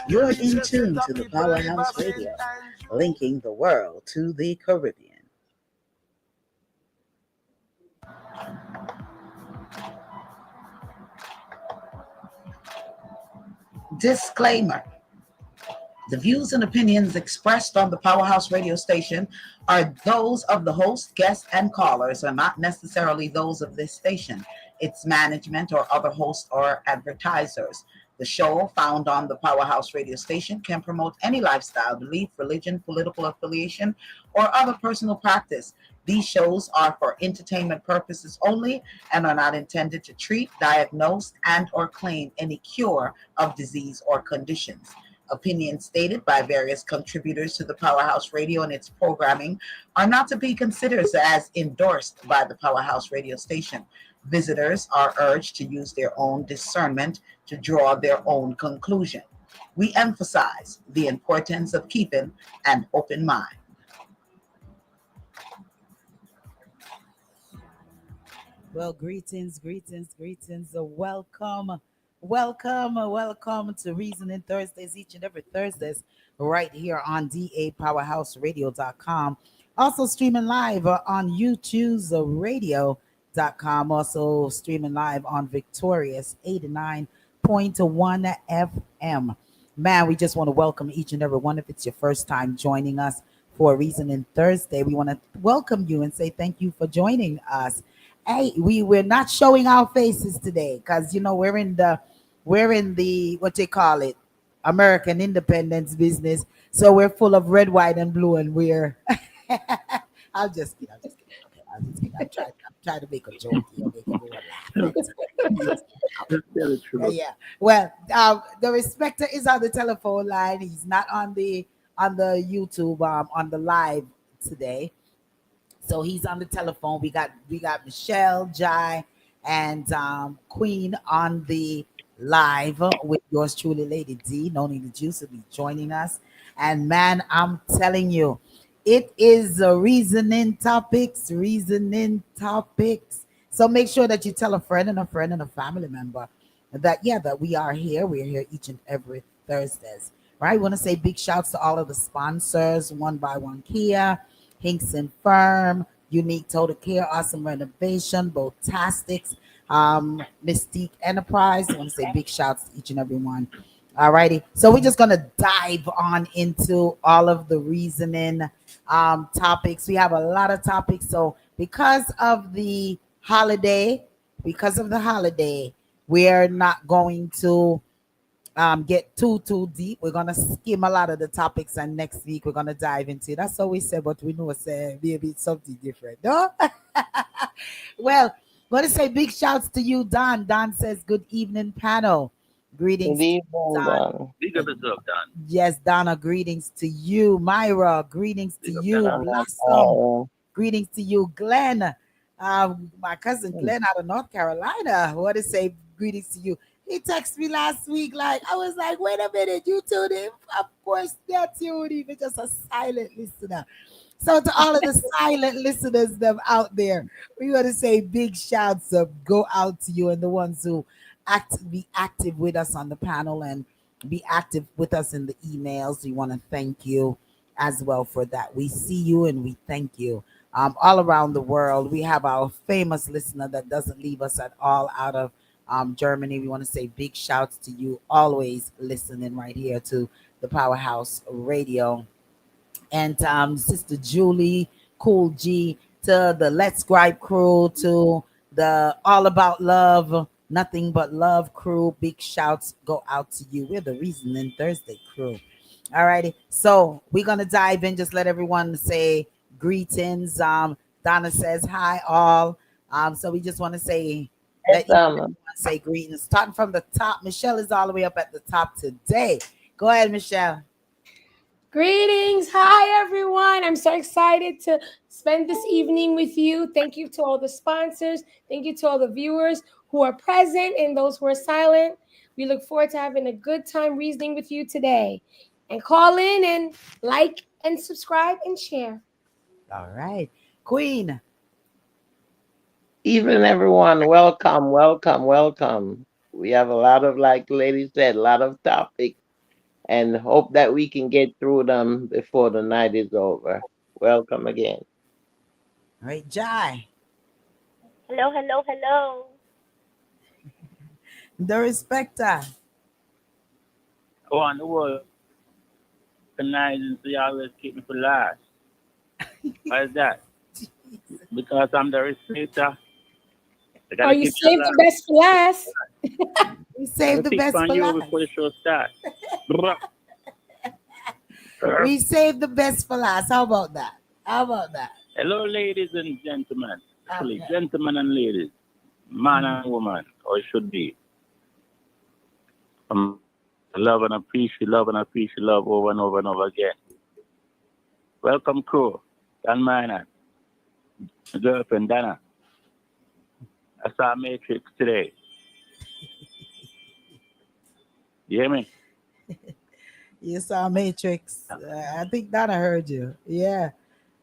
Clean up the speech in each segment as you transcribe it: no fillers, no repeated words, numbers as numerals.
You're in tune to the Powerhouse Radio, linking the world to the Caribbean. Disclaimer. The views and opinions expressed on the Powerhouse radio station are those of the host, guests, and callers, are not necessarily those of this station, its management, or other hosts or advertisers. The show, found on the Powerhouse radio station, can promote any lifestyle, belief, religion, political affiliation, or other personal practice. These shows are for entertainment purposes only and are not intended to treat, diagnose, and or claim any cure of disease or conditions. Opinions stated by various contributors to the Powerhouse Radio and its programming are not to be considered as endorsed by the Powerhouse Radio station. Visitors are urged to use their own discernment to draw their own conclusion. We emphasize the importance of keeping an open mind. Well, greetings. Welcome to Reasoning Thursdays, each and every Thursdays, right here on dapowerhouseradio.com. Also streaming live on YouTube'sradio.com. Also streaming live on Victorious 89.1 FM. Man, we just want to welcome each and every one. If it's your first time joining us for Reasoning Thursday, we want to welcome you and say thank you for joining us. Hey, we're not showing our faces today because we're in the what they call it, American independence business. So we're full of red, white, and blue, and we're I'm just kidding. Okay, I'm trying to make a joke here, make everyone laugh. Yeah. Well, the respecter is on the telephone line. He's not on the YouTube on the live today. So he's on the telephone. We got Michelle, Jai, and Queen on the live with yours truly, Lady D. Noni the Juice will be joining us. And man, I'm telling you, it is reasoning topics. So make sure that you tell a friend and a friend and a family member that we are here. We're here each and every Thursdays. Right? We want to say big shouts to all of the sponsors, One by One Kia, Hinkson Firm, Unique Total Care, Awesome Renovation, Botastics, Mystique Enterprise. I want to say big shouts to each and every one. All righty. So we're just going to dive on into all of the reasoning topics. We have a lot of topics. So because of the holiday, we're not going to get too deep. We're gonna skim a lot of the topics, and next week we're gonna dive into it. That's all we said, but we know it's maybe it's something different. No? Well, want to say big shouts to you, Don. Don says, "Good evening, panel. Good Greetings, to evening, you, Don. Don. Big up yourself, Don. Yes, Donna. Greetings to you, Myra. Greetings to Big up, you, Donna. Blossom. Greetings to you, Glenn. My cousin Glenn out of North Carolina. Want to say greetings to you. He texted me last week, like I was like, wait a minute, you tuned in? Of course, that's you, even just a silent listener. So to all of the silent listeners them out there, we want to say big shouts of go out to you and the ones who be active with us on the panel and be active with us in the emails. We want to thank you as well for that. We see you and we thank you. All around the world, we have our famous listener that doesn't leave us at all out of Germany. We want to say big shouts to you, always listening right here to the Powerhouse Radio. And Sister Julie, Cool G, to the Let's Gripe crew, to the All About Love, Nothing But Love crew. Big shouts go out to you. We're the Reasoning Thursday crew. All righty. So we're gonna dive in. Just let everyone say greetings. Donna says hi all. So we just want to say let everyone say greetings. Starting from the top. Michelle is all the way up at the top today. Go ahead, Michelle. Greetings. Hi, everyone. I'm so excited to spend this evening with you. Thank you to all the sponsors. Thank you to all the viewers who are present and those who are silent. We look forward to having a good time reasoning with you today. And call in and like and subscribe and share. All right. Queen. Evening, everyone. Welcome. We have a lot of, like the lady said, a lot of topics. and hope that we can get through them before the night is over. Welcome again. Right, Jai. Hello, hello, hello. The respecter. I want the world recognizing so you always keep me for last. Why is that? Because I'm the respecter. I Or gotta you keep you save the last. best for last. We I saved gotta the pick best on for you last. before the show starts. We saved the best for last. How about that? How about that? Hello, ladies and gentlemen. Actually, Okay. gentlemen and ladies, man and woman, or it should be. Love and appreciate love over and over and over again. Welcome, crew. Dan Minor, my girlfriend Dana. I saw Matrix today. You hear me? You saw Matrix. I think Donna heard you. Yeah.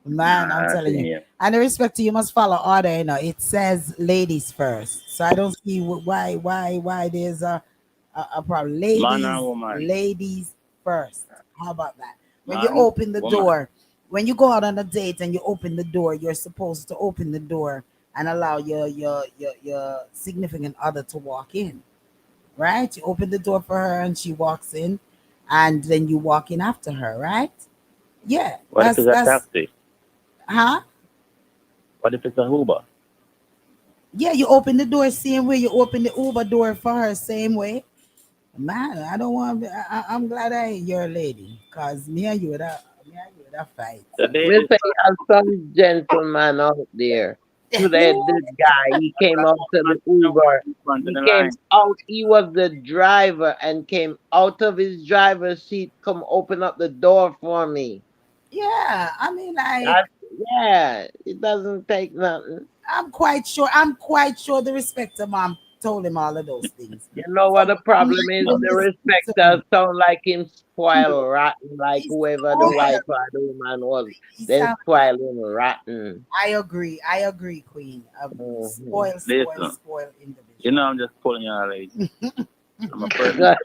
Man, I'm I telling seen you. you. And the respect to you must follow order, you know. It says ladies first. So I don't see why there's a problem. Man Ladies, and woman. ladies first. How about that? When you Man, open the woman. door, when you go out on a date and you open the door, you're supposed to open the door and allow your significant other to walk in. Right? You open the door for her and she walks in, and then you walk in after her, right? Yeah, What if it's a that's taxi? huh? What if it's a Uber? Yeah, you open the door same way you open the Uber door for her same way. Man, I don't want. I'm glad I ain't your lady, cause me and you would have fight. The We ladies say first. some gentleman out there. Yeah. Today, this guy, he came out to Man the and woman Uber. in front of He the came line. out, he was the driver and came out of his driver's seat, come open up the door for me. Yeah, I mean, like, That's, yeah, it doesn't take nothing. I'm quite sure the respecter mom told him all of those things. You know So what the I'm problem not is? even The listening to him. respecters sound like him spoiled rotten, like He's whoever the spoiled. wife or the woman was. He They sound. spoil him rotten. I agree, Queen. A Mhm. spoil, spoil, Listen, spoil you know individual. I'm just pulling you out age. I'm a person.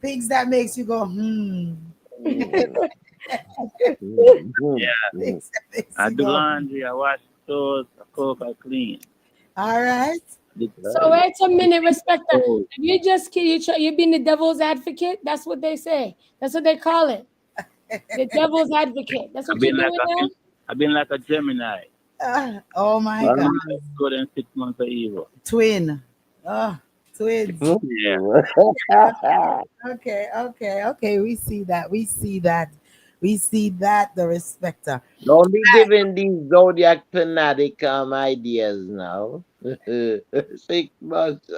Things that makes you go, hmm. Things that makes I you do go, laundry, I wash clothes, I cook, I clean. all right. I do So wait a minute, respecter. clothes. If you just you being the devil's advocate, that's what they say. That's what they call it. The devil's advocate. That's I've what you're been like doing now. I've been like a Gemini. Oh my 6 God. months of good and 6 months of evil. Twin. Oh, twins. Yeah. Okay. We see that. We see that. We see that. The respecter. Don't be giving these zodiac fanatic ideas now. 6 months,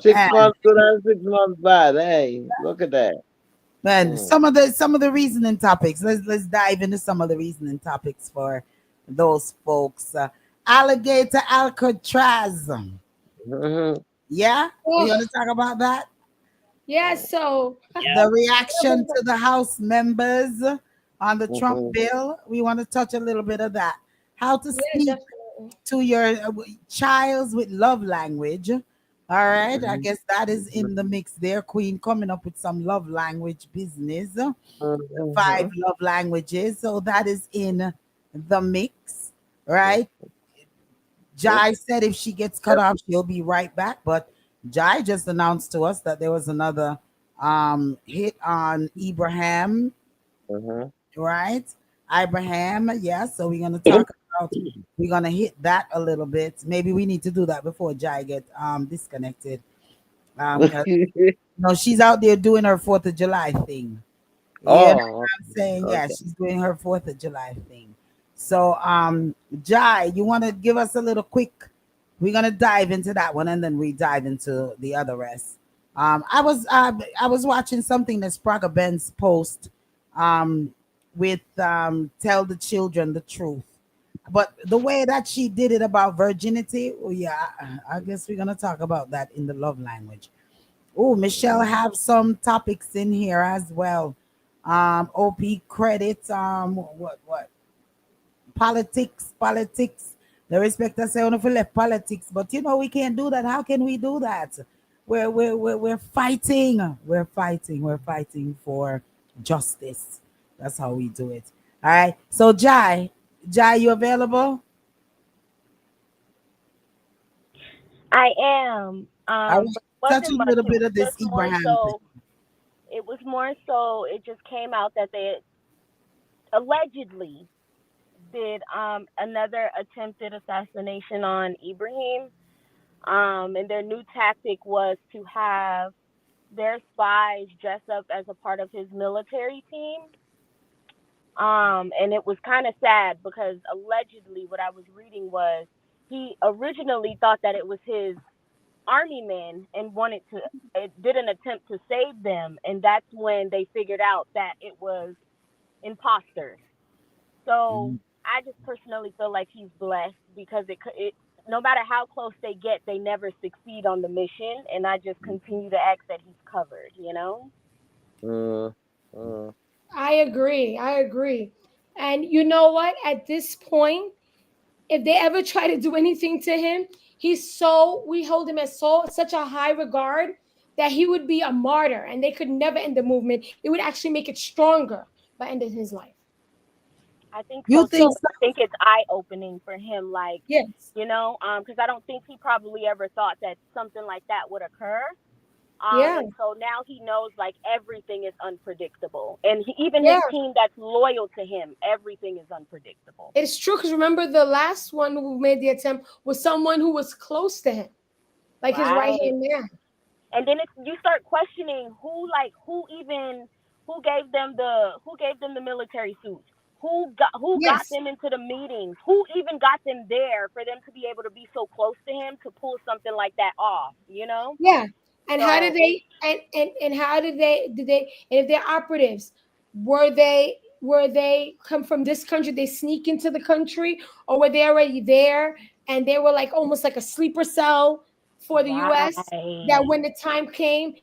six Man, months good and 6 months bad. Hey, look at that. man. Mm. Some of the reasoning topics. Let's dive into some of the reasoning topics for those folks. Alligator Alcatraz. Mhm. Yeah, we Oh, want to talk about that. yeah. So The reaction to the House members on the Trump Mhm. bill. We want to touch a little bit of that. How to yeah, speak definitely. to your child with love language. All right, I Mhm. guess that is in the mix there. Queen coming up with some love language business. The five Mhm. love languages. So that is in the mix, right? Jai said if she gets cut off, she'll be right back. But Jai just announced to us that there was another hit on Ibrahim, Mhm. right? Ibrahim, yeah. So we're gonna talk about we're gonna hit that a little bit. Maybe we need to do that before Jai get disconnected. 'Cause, she's out there doing her Fourth of July thing. Yeah, Oh, I'm saying, yeah, okay. she's doing her Fourth of July thing. So, Jai, you want to give us a little quick? We're gonna dive into that one, and then we dive into the other rest. I was watching something that Sprague Benz post, um, with "Tell the Children the Truth," but the way that she did it about virginity, oh yeah, I guess we're gonna talk about that in the love language. Oh, Michelle have some topics in here as well. OP credits. What politics. The respect I say on left politics, but we can't do that. How can we do that? we're fighting. We're fighting for justice. That's how we do it. All right. So Jai, you available? I am. I want But it to touch a wasn't much. little It bit was of this just more Abraham thing. so. It was more so. It just came out that they allegedly did another attempted assassination on Ibrahim. And their new tactic was to have their spies dress up as a part of his military team. And it was kind of sad because allegedly what I was reading was he originally thought that it was his army men and wanted to it did an attempt to save them, and that's when they figured out that it was imposters. So I just personally feel like he's blessed because it no matter how close they get, they never succeed on the mission, and I just continue to ask that he's covered, you know? Mm, mm. I agree. I agree. And you know what? At this point, if they ever try to do anything to him, we hold him as such a high regard that he would be a martyr and they could never end the movement. It would actually make it stronger by ending his life. I think You so too. think So so? I think it's eye opening for him, like, yes. because I don't think he probably ever thought that something like that would occur. Yeah. And so now he knows like everything is unpredictable, and even his Yeah. team that's loyal to him, everything is unpredictable. It's true because remember the last one who made the attempt was someone who was close to him, like his right Right. hand man. And then you start questioning who gave them the military suits, who got Yes. them into the meetings, who even got them there for them to be able to be so close to him to pull something like that off. Yeah. And how did So it's they and how did they and if they're operatives, were they come from this country, they sneak into the country, or were they already there and they were like almost like a sleeper cell for the US that right. when the time came,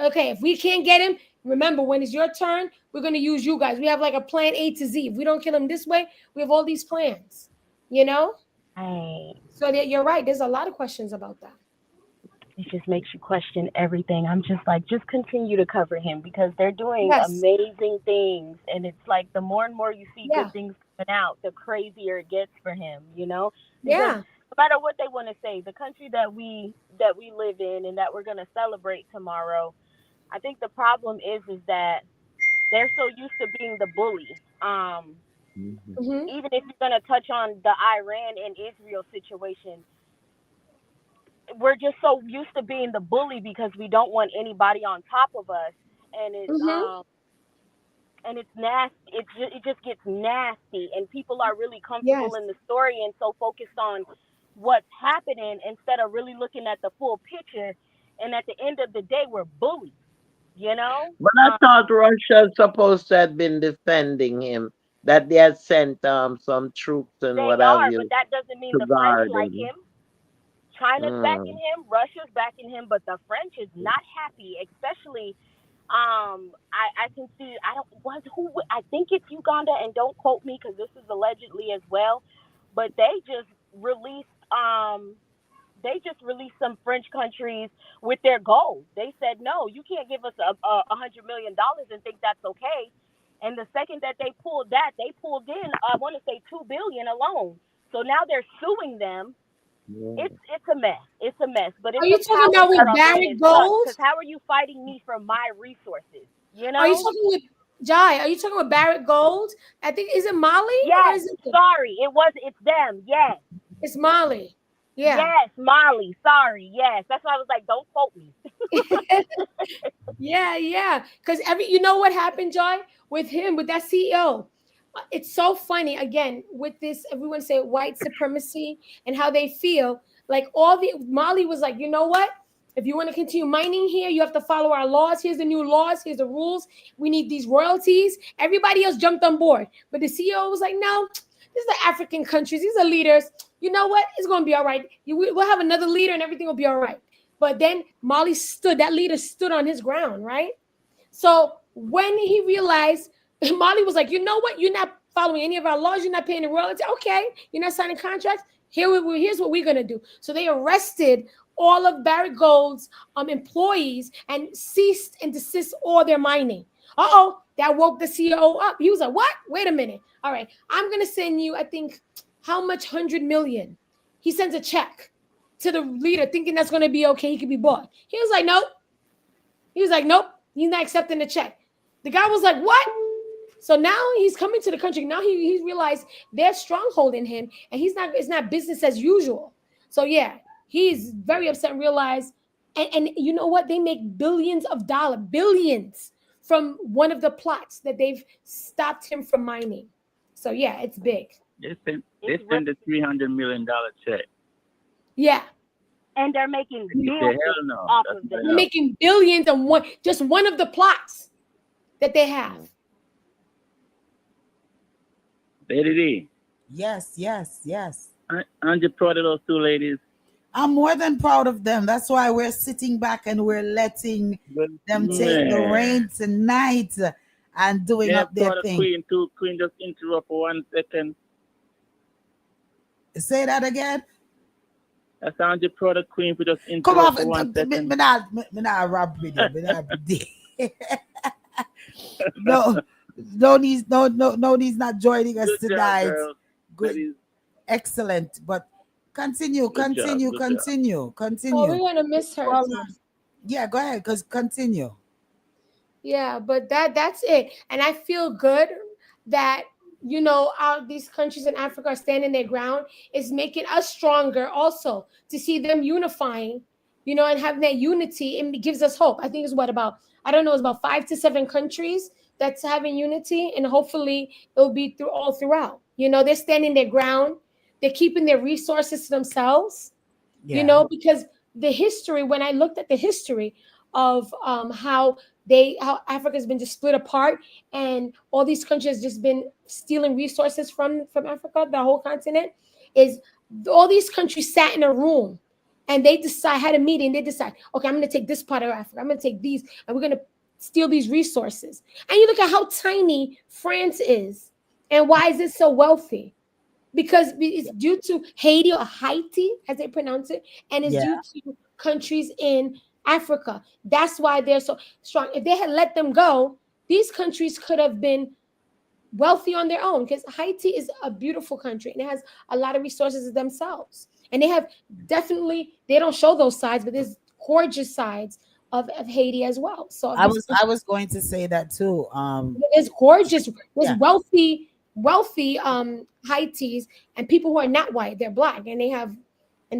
okay, if we can't get him, remember when it's your turn, we're gonna use you guys. We have like a plan A to Z. If we don't kill him this way, we have all these plans, you know? Right. So that you're right. There's a lot of questions about that. It just makes you question everything. I'm just like, just continue to cover him because they're doing Yes. amazing things. And it's like the more and more you see good Yeah. things coming out, the crazier it gets for him. Because Yeah. no matter what they want to say, the country that we live in and that we're gonna celebrate tomorrow, I think the problem is that they're so used to being the bully. Mhm. Mm-hmm. Even if you're gonna touch on the Iran and Israel situation, we're just so used to being the bully because we don't want anybody on top of us, and it's Mm-hmm. um and it's nasty. It just gets nasty, and people are really comfortable Yes. in the story and so focused on what's happening instead of really looking at the full picture. And at the end of the day, we're bullies. You know, But I thought Russia's supposed to have been defending him, that they had sent some troops and they what have are, but you that doesn't mean to the French guard like him. him. China's backing Mm. him, Russia's backing him, but the French is not happy, especially I can see I don't was who I think it's Uganda, and don't quote me because this is allegedly as well, but they just released some French countries with their gold. They said no, you can't give us $100 million and think that's okay. And the second that they pulled that, they pulled in I want to say 2 billion alone. So now they're suing them. it's Mm. it's a mess. It's a mess, but Are it's you a talking power about with struggle and it Barrett sucks Gold? because how are you fighting me for my resources? You Are you know? talking with Jai? Are you talking with Barrett Gold? I think is it Mali or Yes. is it Sorry, it's them. Yes, it's Mali? Yeah. yes, Molly. Sorry, yes. That's why I was like, don't quote me. Yeah, yeah. Because you know what happened, Joy, with him, with that CEO. It's so funny again with this. Everyone say white supremacy and how they feel. Like all the Molly was like, you know what? If you want to continue mining here, you have to follow our laws. Here's the new laws. Here's the rules. We need these royalties. Everybody else jumped on board, but the CEO was like, no. These are the African countries. These are leaders. You know what? It's going to be all right. We'll have another leader, and everything will be all right. But then Molly stood, that leader stood on his ground, right? So when he realized, Molly was like, you know what? You're not following any of our laws. You're not paying the royalty. Okay. You're not signing contracts. Here's what we're going to do. So they arrested all of Barrick Gold's employees and ceased and desist all their mining. Uh-oh, that woke the CEO up. He was like, what? Wait a minute. All right, I'm going to send you, I think, how much? 100 million. He sends a check to the leader thinking that's going to be okay. He could be bought. He was like, nope. He was like, nope, he's not accepting the check. The guy was like, what? So now he's coming to the country. Now he realized they're strongholding him, and it's not business as usual. So yeah, he's very upset and realized, and you know what? They make billions of dollars, billions from one of the plots that they've stopped him from mining. So yeah, it's big. They sent a $300 million check. Yeah. And they're making And he said, billions hell no. off That's of not them. They're making billions on one of the plots that they have. Lady Yes, yes, yes. aren't you proud of those two ladies? I'm more than proud of them. That's why we're sitting back and we're letting them take the Man. reins tonight and doing Yeah, up their proud of thing. Queen too. Queen, just interrupt for 1 second. Say that again. I sound you proud of Queen for just Come on, interrupt for 1 second. me not rap with you. Me not no, Noni's not joining us Good job, tonight. girl. That Good, is excellent. But continue, good job. continue, Good job. continue, Oh, we're continue. gonna miss her. Well, too. yeah, go ahead, cause continue. Yeah, but that's it. And I feel good that these countries in Africa are standing their ground. Is making us stronger also to see them unifying, and having that unity. It gives us hope. I think it's what about I don't know, it's about 5 to 7 countries that's having unity, and hopefully it'll be throughout. They're standing their ground. They're keeping their resources to themselves. Yeah, Because the history, when I looked at the history of how Africa's been just split apart, and all these countries just been stealing resources from Africa, the whole continent, is all these countries sat in a room and they had a meeting. They decide, okay, I'm going to take this part of Africa, I'm going to take these, and we're going to steal these resources. And you look at how tiny France is, and why is it so wealthy? Because it's due to Haiti, or Haiti, as they pronounce it, and it's yeah. due to countries in Africa. That's why they're so strong. If they had let them go, these countries could have been wealthy on their own, because Haiti is a beautiful country and it has a lot of resources themselves. And they have they don't show those sides, but there's gorgeous sides of Haiti as well. So I was going to say that too. there's gorgeous, there's Yeah. wealthy Haitis, and people who are not white, they're black, and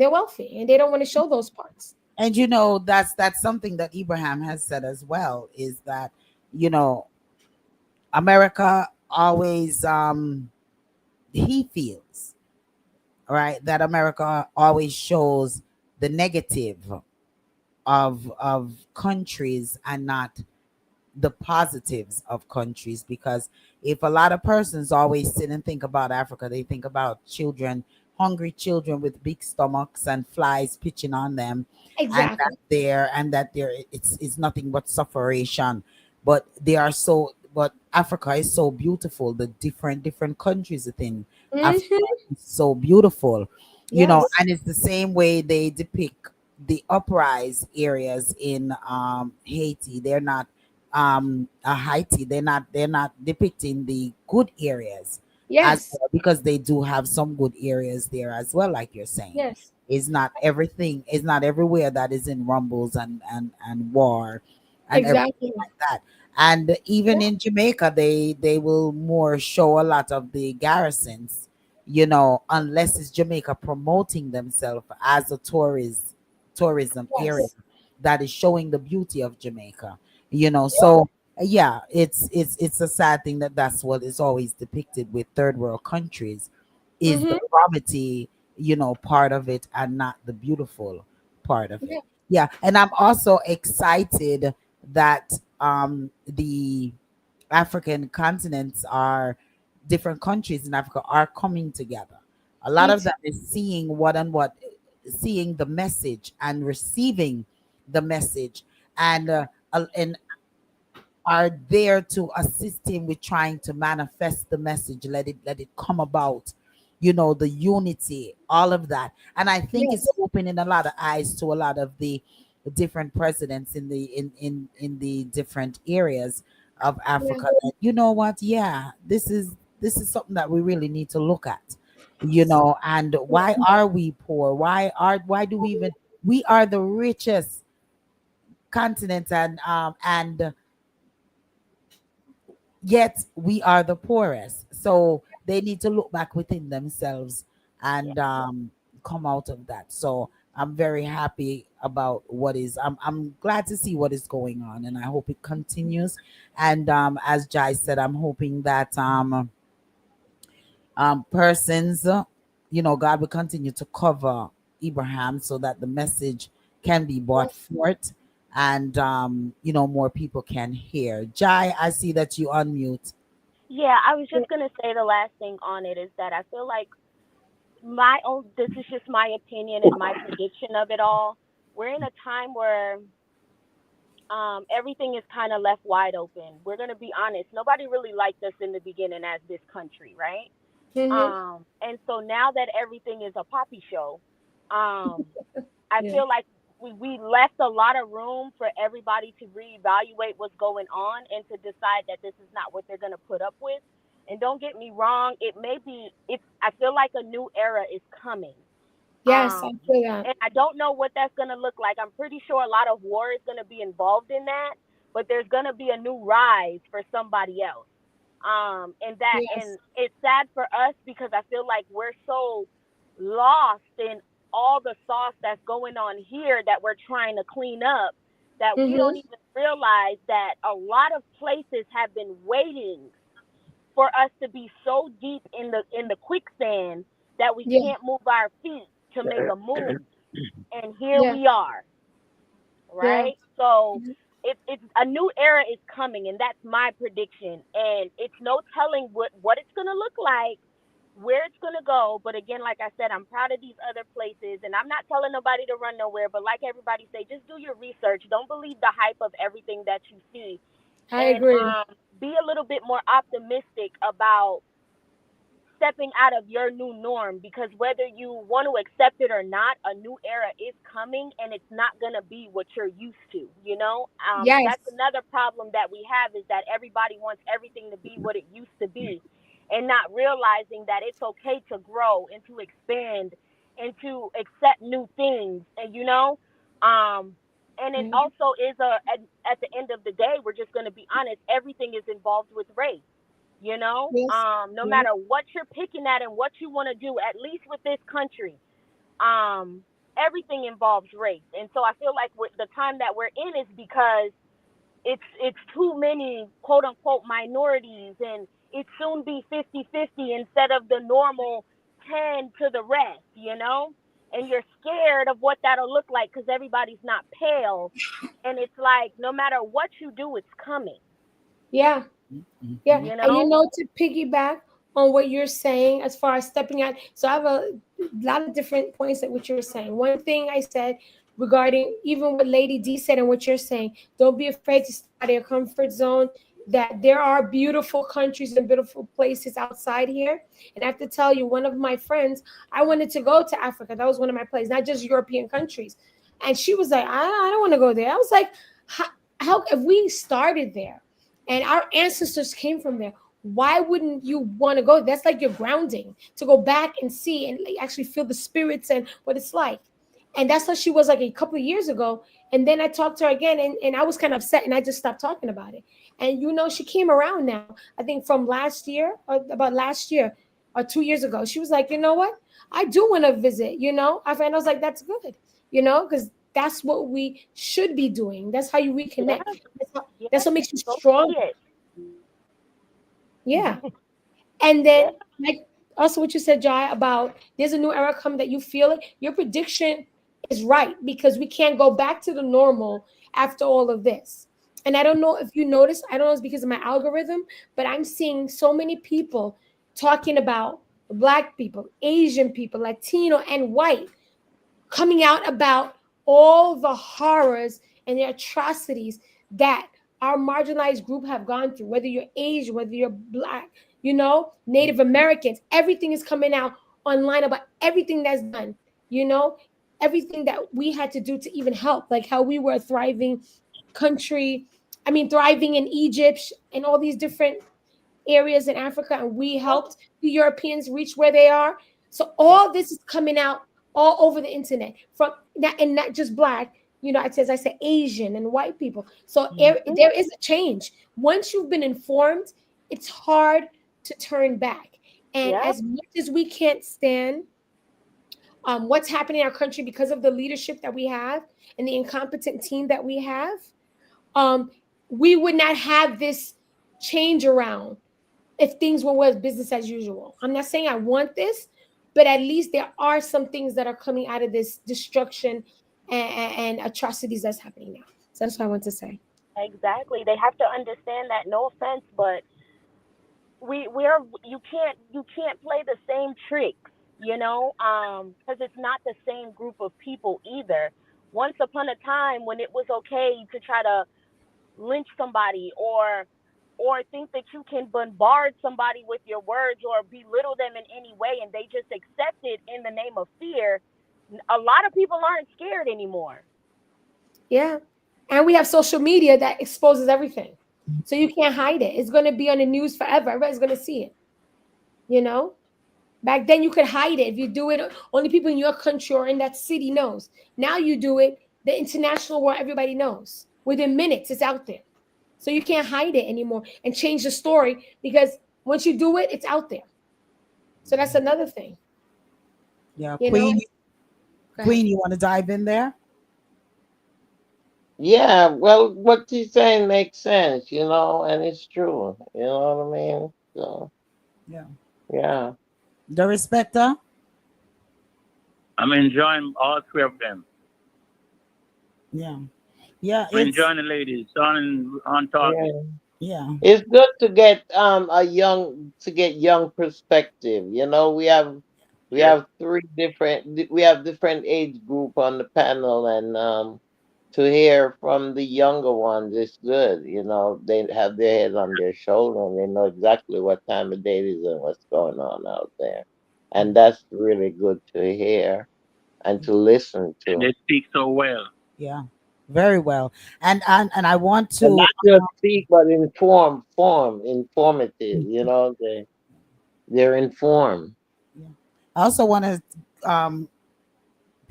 they're wealthy, and they don't want to show those parts. And that's something that Abraham has said as well, is that you know America always he feels, right, that America always shows the negative of countries and not the positives of countries, because if a lot of persons always sit and think about Africa, they think about children, hungry children with big stomachs and flies pitching on them, Exactly. and that there it's nothing but sufferation. But they are so but Africa is so beautiful. The different countries within Africa Hmm. is so beautiful, Yes. and it's the same way they depict the uprise areas in Haiti. They're not Haiti. They're not depicting the good areas as Yes. well, because they do have some good areas there as well, like you're saying. Yes. It's not everything, it's not everywhere that is in rumbles and war and everything Exactly. like that. And even Yeah. in Jamaica, they will more show a lot of the garrisons, unless it's Jamaica promoting themselves as a tourism area Yes. that is showing the beauty of Jamaica. So yeah, it's a sad thing that that's what is always depicted with third world countries, is the Hmm. poverty, part of it, and not the beautiful part of Yeah. it. Yeah, and I'm also excited that the African continents are different countries in Africa are coming together. A lot Me of too. them is seeing the message and receiving the message, and are there to assist him with trying to manifest the message, let it come about, the unity, all of that. And I think Yes. it's opening a lot of eyes to a lot of the different presidents in the different areas of Yeah. Africa. That, you know what? Yeah, this is something that we really need to look at. And why are we poor? Why do we even we are the richest continent, and yet we are the poorest. So they need to look back within themselves Yeah. and come out of that. So I'm very happy about what is. I'm glad to see what is going on, and I hope it continues. And as Jai said, I'm hoping that persons, God will continue to cover Abraham so that the message can be brought forth, and more people can hear. Jai, I see that you unmute. Yeah, I was just gonna say the last thing on it is that I feel like my own. This is just my opinion and my prediction of it all. We're in a time where everything is kind of left wide open. We're gonna be honest. Nobody really liked us in the beginning as this country, right? Mm-hmm. And so now that everything is a poppy show, um, I Yeah. feel like we left a lot of room for everybody to reevaluate what's going on and to decide that this is not what they're going to put up with. And don't get me wrong, it may be it's I feel like a new era is coming. Yes, I feel that. And I don't know what that's going to look like. I'm pretty sure a lot of war is going to be involved in that, but there's going to be a new rise for somebody else. And Yes. it's sad for us because I feel like we're so lost in all the sauce that's going on here that we're trying to clean up that we don't Mm-hmm. even realize that a lot of places have been waiting for us to be so deep in the quicksand that we Yeah. can't move our feet to make a move. And here Yeah. we are, Yeah. right? So it's a new era is coming, and that's my prediction. And it's no telling what it's gonna look like, where it's gonna go. But again, like I said, I'm proud of these other places, and I'm not telling nobody to run nowhere. But like everybody say, just do your research. Don't believe the hype of everything that you see, I and agree. be a little bit more optimistic about stepping out of your new norm, because whether you want to accept it or not, a new era is coming and it's not going to be what you're used to, you know? Yes. That's another problem that we have, is that everybody wants everything to be what it used to be and not realizing that it's okay to grow and to expand and to accept new things. And, and it Yeah. also is at the end of the day, we're just going to be honest, everything is involved with race, Yes. no Yes. matter what you're picking at and what you want to do, at least with this country, um, everything involves race. And so I feel like the time that we're in is because it's too many quote unquote minorities, and it soon be 50-50 instead of the normal 10 to the rest. And you're scared of what that'll look like because everybody's not pale. And it's like, no matter what you do, it's coming, Yeah. Yeah, Mhm. you and know? to piggyback on what you're saying as far as stepping out. So I have a lot of different points at what you're saying. One thing I said regarding even what Lady D said and what you're saying, don't be afraid to step out of your comfort zone. That there are beautiful countries and beautiful places outside here. And I have to tell you, one of my friends, I wanted to go to Africa. That was one of my places, not just European countries. And she was like, I don't want to go there. I was like, how if we started there? And our ancestors came from there. Why wouldn't you want to go? That's like your grounding to go back and see and like actually feel the spirits and what it's like. And that's what she was like a couple of years ago. And then I talked to her again, and I was kind of upset, and I just stopped talking about it. And she came around now. I think from last year, or about last year or 2 years ago. She was like, you know what? I do want to visit. I was like, that's good. Because that's what we should be doing. That's how you Yeah, reconnect. That's yes, what makes you go strong. see it. Yeah. And Yeah, then, like, also what you said, Jai, about there's a new era coming that you feel it. Your prediction is right because we can't go back to the normal after all of this. And I don't know if you noticed, I don't know if it's because of my algorithm, but I'm seeing so many people talking about Black people, Asian people, Latino, and white coming out about all the horrors and the atrocities that our marginalized group have gone through, whether you're Asian, whether you're Black, Native Americans, everything is coming out online about everything that's done, you know, everything that we had to do to even help, like how we were a thriving country. I mean, thriving in Egypt and all these different areas in Africa, and we helped the Europeans reach where they are. So all this is coming out all over the internet from that, and not just black. You know, as I said, Asian and white people. So there is a change. Once you've been informed, it's hard to turn back. And Yep. as much as we can't stand what's happening in our country because of the leadership that we have and the incompetent team that we have, um, we would not have this change around if things were business as usual. I'm not saying I want this, but at least there are some things that are coming out of this destruction and atrocities that's happening now. So that's what I want to say. Exactly. They have to understand that. No offense, but we're you can't play the same tricks, because it's not the same group of people either. Once upon a time, when it was okay to try to lynch somebody or think that you can bombard somebody with your words or belittle them in any way, and they just accept it in the name of fear, a lot of people aren't scared anymore. Yeah. And we have social media that exposes everything. So you can't hide it. It's going to be on the news forever. Everybody's going to see it, you know? Back then, you could hide it. If you do it, only people in your country or in that city knows. Now you do it, the international world, everybody knows. Within minutes, it's out there. So you can't hide it anymore and change the story because once you do it, it's out there. So that's another thing, Yeah, you know? Go ahead. Queen, you want to dive in there? Yeah, well, what he's saying makes sense, and it's true. You know what I mean? So, Yeah. yeah. The respecter? I'm enjoying all three of them. Yeah. Yeah, I'm it's enjoying the ladies on target. Yeah. yeah. It's good to get young perspective. We Yes. have we have different age group on the panel, and to hear from the younger ones is good. They have their head on their shoulder and they know exactly what time of day it is and what's going on out there. And that's really good to hear and to listen And to. they speak so well. Yeah. Very well. And I want And to not just speak, but informative. They're informed. yeah. I also want to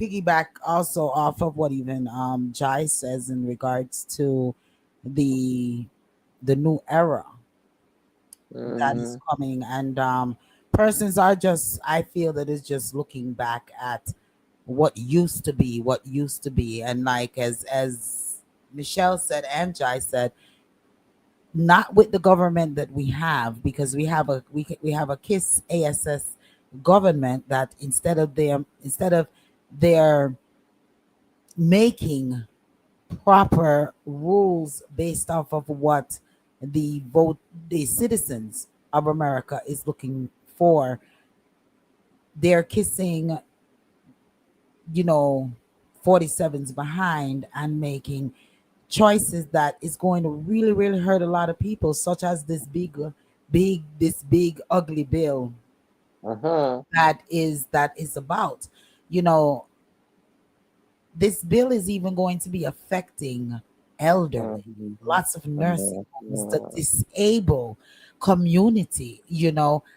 piggyback also off of what even Jai says in regards to the the new era that is Hmm. coming, and persons are just, I feel that it's just looking back at what used to be, and like as Michelle said and Jai said, not with the government that we have, because we have a KISS ASS government that instead of their making proper rules based off of what the citizens of America is looking for, they're kissing, you know 47s behind and making choices that is going to really really hurt a lot of people, such as this big ugly bill Uh-huh. that is about, you know this bill is even going to be affecting elderly, Mhm. lots of nursing Mhm. homes, the disabled community,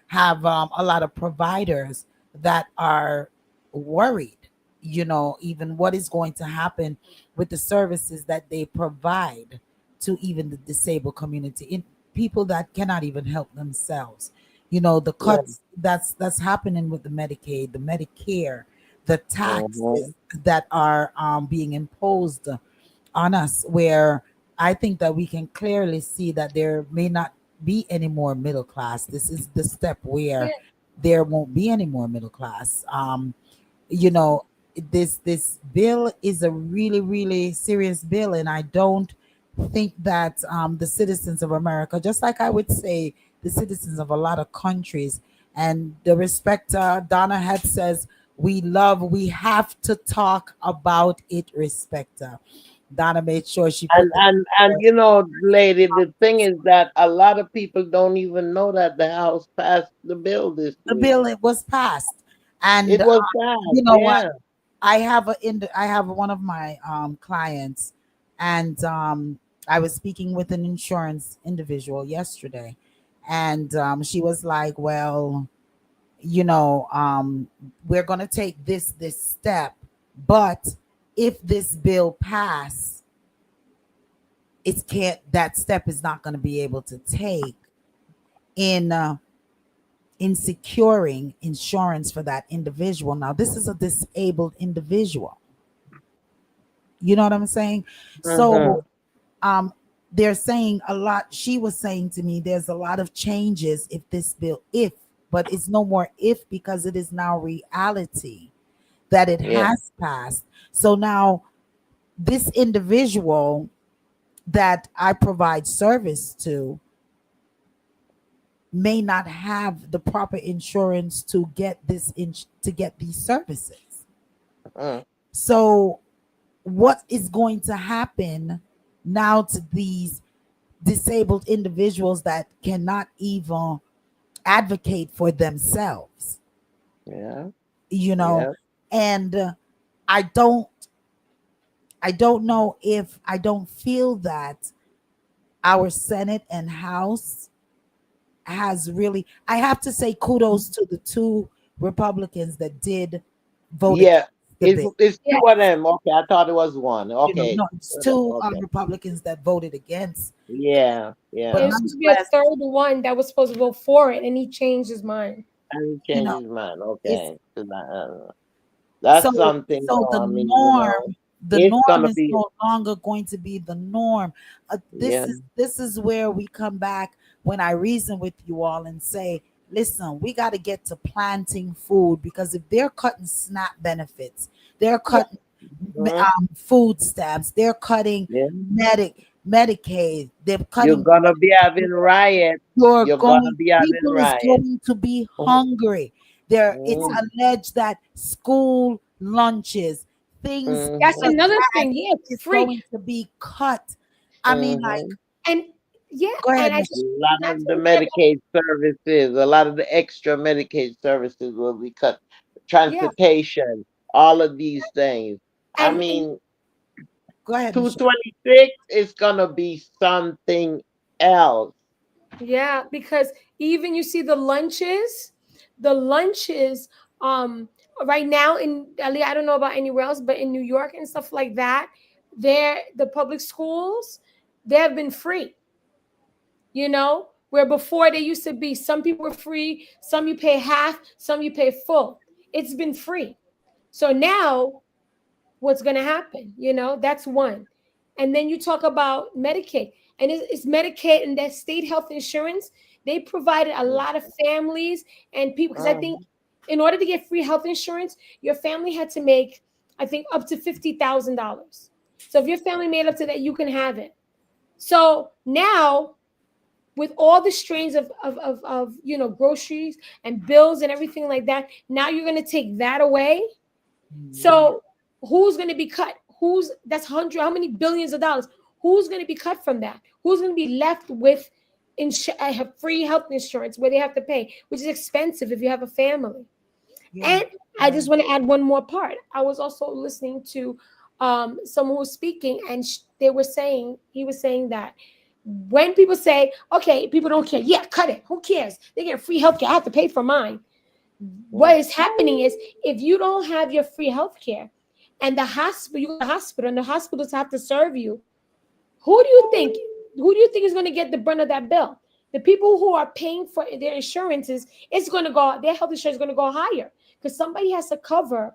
have a lot of providers that are worried, even what is going to happen with the services that they provide to even the disabled community, in people that cannot even help themselves. The Yeah. cuts that's happening with the Medicaid, the Medicare, the taxes Mhm. that are being imposed on us, where I think that we can clearly see that there may not be any more middle class. This is the step where Yeah. there won't be any more middle class. You know, this bill is a really, really serious bill, and I don't think that the citizens of America, just like I would say the citizens of a lot of countries, and the respect Donna had says, we have to talk about it, respecter. Donna made sure she And put the and and lady, the thing is that a lot of people don't even know that the House passed the bill this the week. bill, it was passed. And It was sad. you know what? Yeah. I have one of my clients, and I was speaking with an insurance individual yesterday, and she was like, "Well, you know, we're gonna take this step, but if this bill pass, it can't. That step is not going to be able to take in." In securing insurance for that individual. Now, this is a disabled individual. You know what I'm saying? So, Mm-hmm. um, they're saying a lot. She was saying to me, there's a lot of changes if this bill, if, but it's no more if because it is now reality that it Yeah. has passed. So now, this individual that I provide service to may not have the proper insurance to get to get these services. Mm. So what is going to happen now to these disabled individuals that cannot even advocate for themselves, Yeah. you know? Yeah. And I don't I don't know if I don't feel that our Senate and House has really, I have to say kudos to the two Republicans that did vote against Yeah. the bill. It's Yeah. two of them. Okay, I thought it was one. You know, Okay. no, it's two Okay. Republicans that voted against, Yeah. but It Yeah. was supposed to be a nonetheless, third one that was supposed to vote for it, and he changed his mind. And he you changed know, his mind. it's Okay. so That's something. so I mean, the it's norm gonna is be. no longer going to be the norm. Yeah. This is where we come back when I reason with you all and say, listen, we got to get to planting food, because if they're cutting SNAP benefits, they're Yeah. cutting Mhm. food stamps, they're cutting Yeah. Medicaid, they're You're cutting. gonna be having riots. You're You're gonna going, be having people is riots. going to be hungry. There, it's Mm-hmm. alleged that school lunches, things That's Mm-hmm. such another as thing. Yeah, is free. going to be cut. I mean, like, Mm-hmm. And yeah, go and ahead, I A Michelle. just lot not of to the forget about, Medicaid services, a lot of the extra Medicaid services will be cut. yeah, Transportation, all of these things. I and mean, Go ahead, Michelle. 226 is gonna be something else. yeah, because even you see the lunches, um, right now in Ali, I don't know about anywhere else, but in New York and stuff like that, there the public schools, they have been free. Where before they used to be some people were free, some you pay half, some you pay full. It's been free. So now what's going to happen? That's one. And then you talk about Medicaid, and it's Medicaid and that state health insurance. They provided a lot of families and people, because I think Mhm. in order to get free health insurance, your family had to make, I think, up to $50,000. So if your family made up to that, you can have it. So now, with all the strains of groceries and bills and everything like that, now you're going to take that away. Mhm. So who's going to be cut? That's hundred, how many billions of dollars? Who's going to be cut from that? Who's going to be left with free health insurance where they have to pay, which is expensive if you have a family? Yeah, And I yeah. just want to add one more part. I was also listening to someone who was speaking, and he was saying that when people say, okay, people don't care, yeah, cut it. Who cares? They get free healthcare. I have to pay for mine. What Mhm. is happening is, if you don't have your free healthcare, and you go to the hospital, and the hospitals have to serve you, who do you think? Who do you think is going to get the brunt of that bill? The people who are paying for their insurances, it's going to go. Their health insurance is going to go higher, because somebody has to cover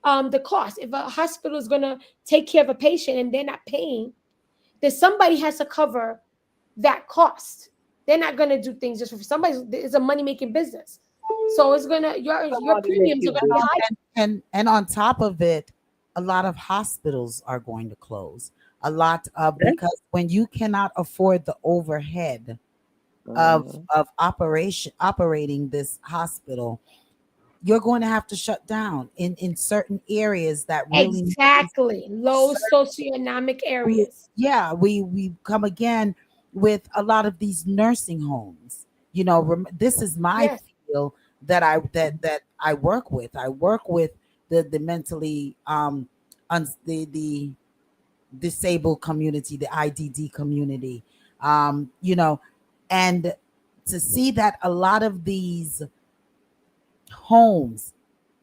the cost. If a hospital is going to take care of a patient and they're not paying, then somebody has to cover that cost. They're not going to do things just for somebody. It's a money making business, so it's gonna your Somebody make premiums are it going to be good. high. And on top of it, a lot of hospitals are going to close. A lot of, because when you cannot afford the overhead Mhm. of operating this hospital, you're going to have to shut down in certain areas that really needs Exactly, low socioeconomic we, areas. yeah, we come again with a lot of these nursing homes. This is my Yes, field. that I work with. I work with the mentally the disabled community, the IDD community, you know, and to see that a lot of these homes,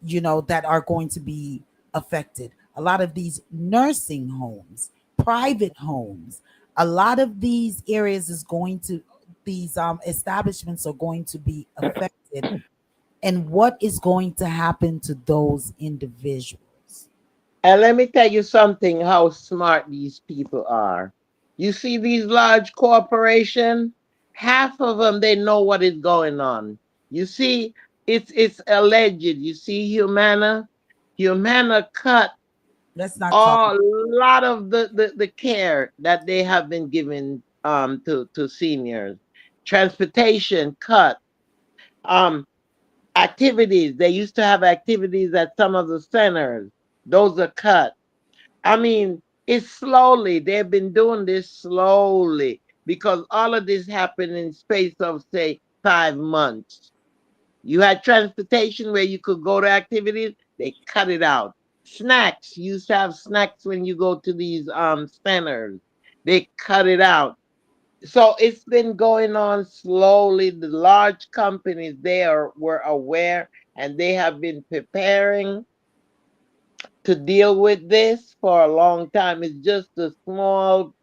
that are going to be affected, a lot of these nursing homes, private homes, a lot of these areas is going to, these establishments are going to be affected, and what is going to happen to those individuals. And let me tell you something, how smart these people are. You see these large corporations, half of them, they know what is going on. You see, it's alleged. You see Humana cut Let's not talk. a lot of the care that they have been given to seniors. Transportation cut. Um Activities. They used to have activities at some of the centers. Those are cut. I mean, it's slowly. They've been doing this slowly because all of this happened in space of say 5 months. You had transportation where you could go to activities, they cut it out. Snacks, you used to have snacks when you go to these centers. They cut it out. So it's been going on slowly. The large companies were aware and they have been preparing to deal with this for a long time. It's just the small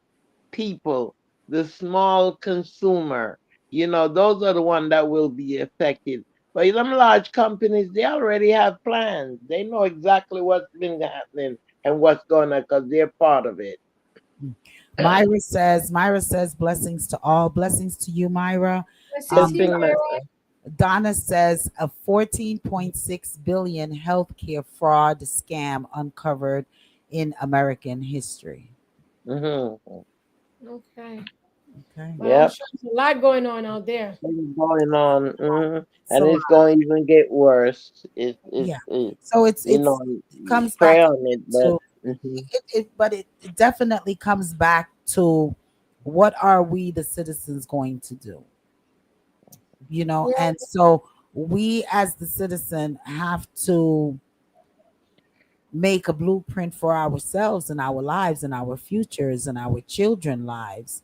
people, the small consumer. Those are the ones that will be affected. But them large companies, they already have plans. They know exactly what's been happening and what's going on because they're part of it. Myra says blessings to all. Blessings to you, Myra. Blessings to you, Blessing, Myra. blessing. Donna says a 14.6 billion healthcare fraud scam uncovered in American history. Mm-hmm. Okay. Okay. Well, I'm Yep. sure there's a lot going on out there. Things going on, It's and a lot. it's going to even get worse. Yeah. So You know, it comes pray back on it, but to but it definitely comes back to what are we the citizens going to do? Yeah. And so we as the citizen have to make a blueprint for ourselves and our lives and our futures and our children lives,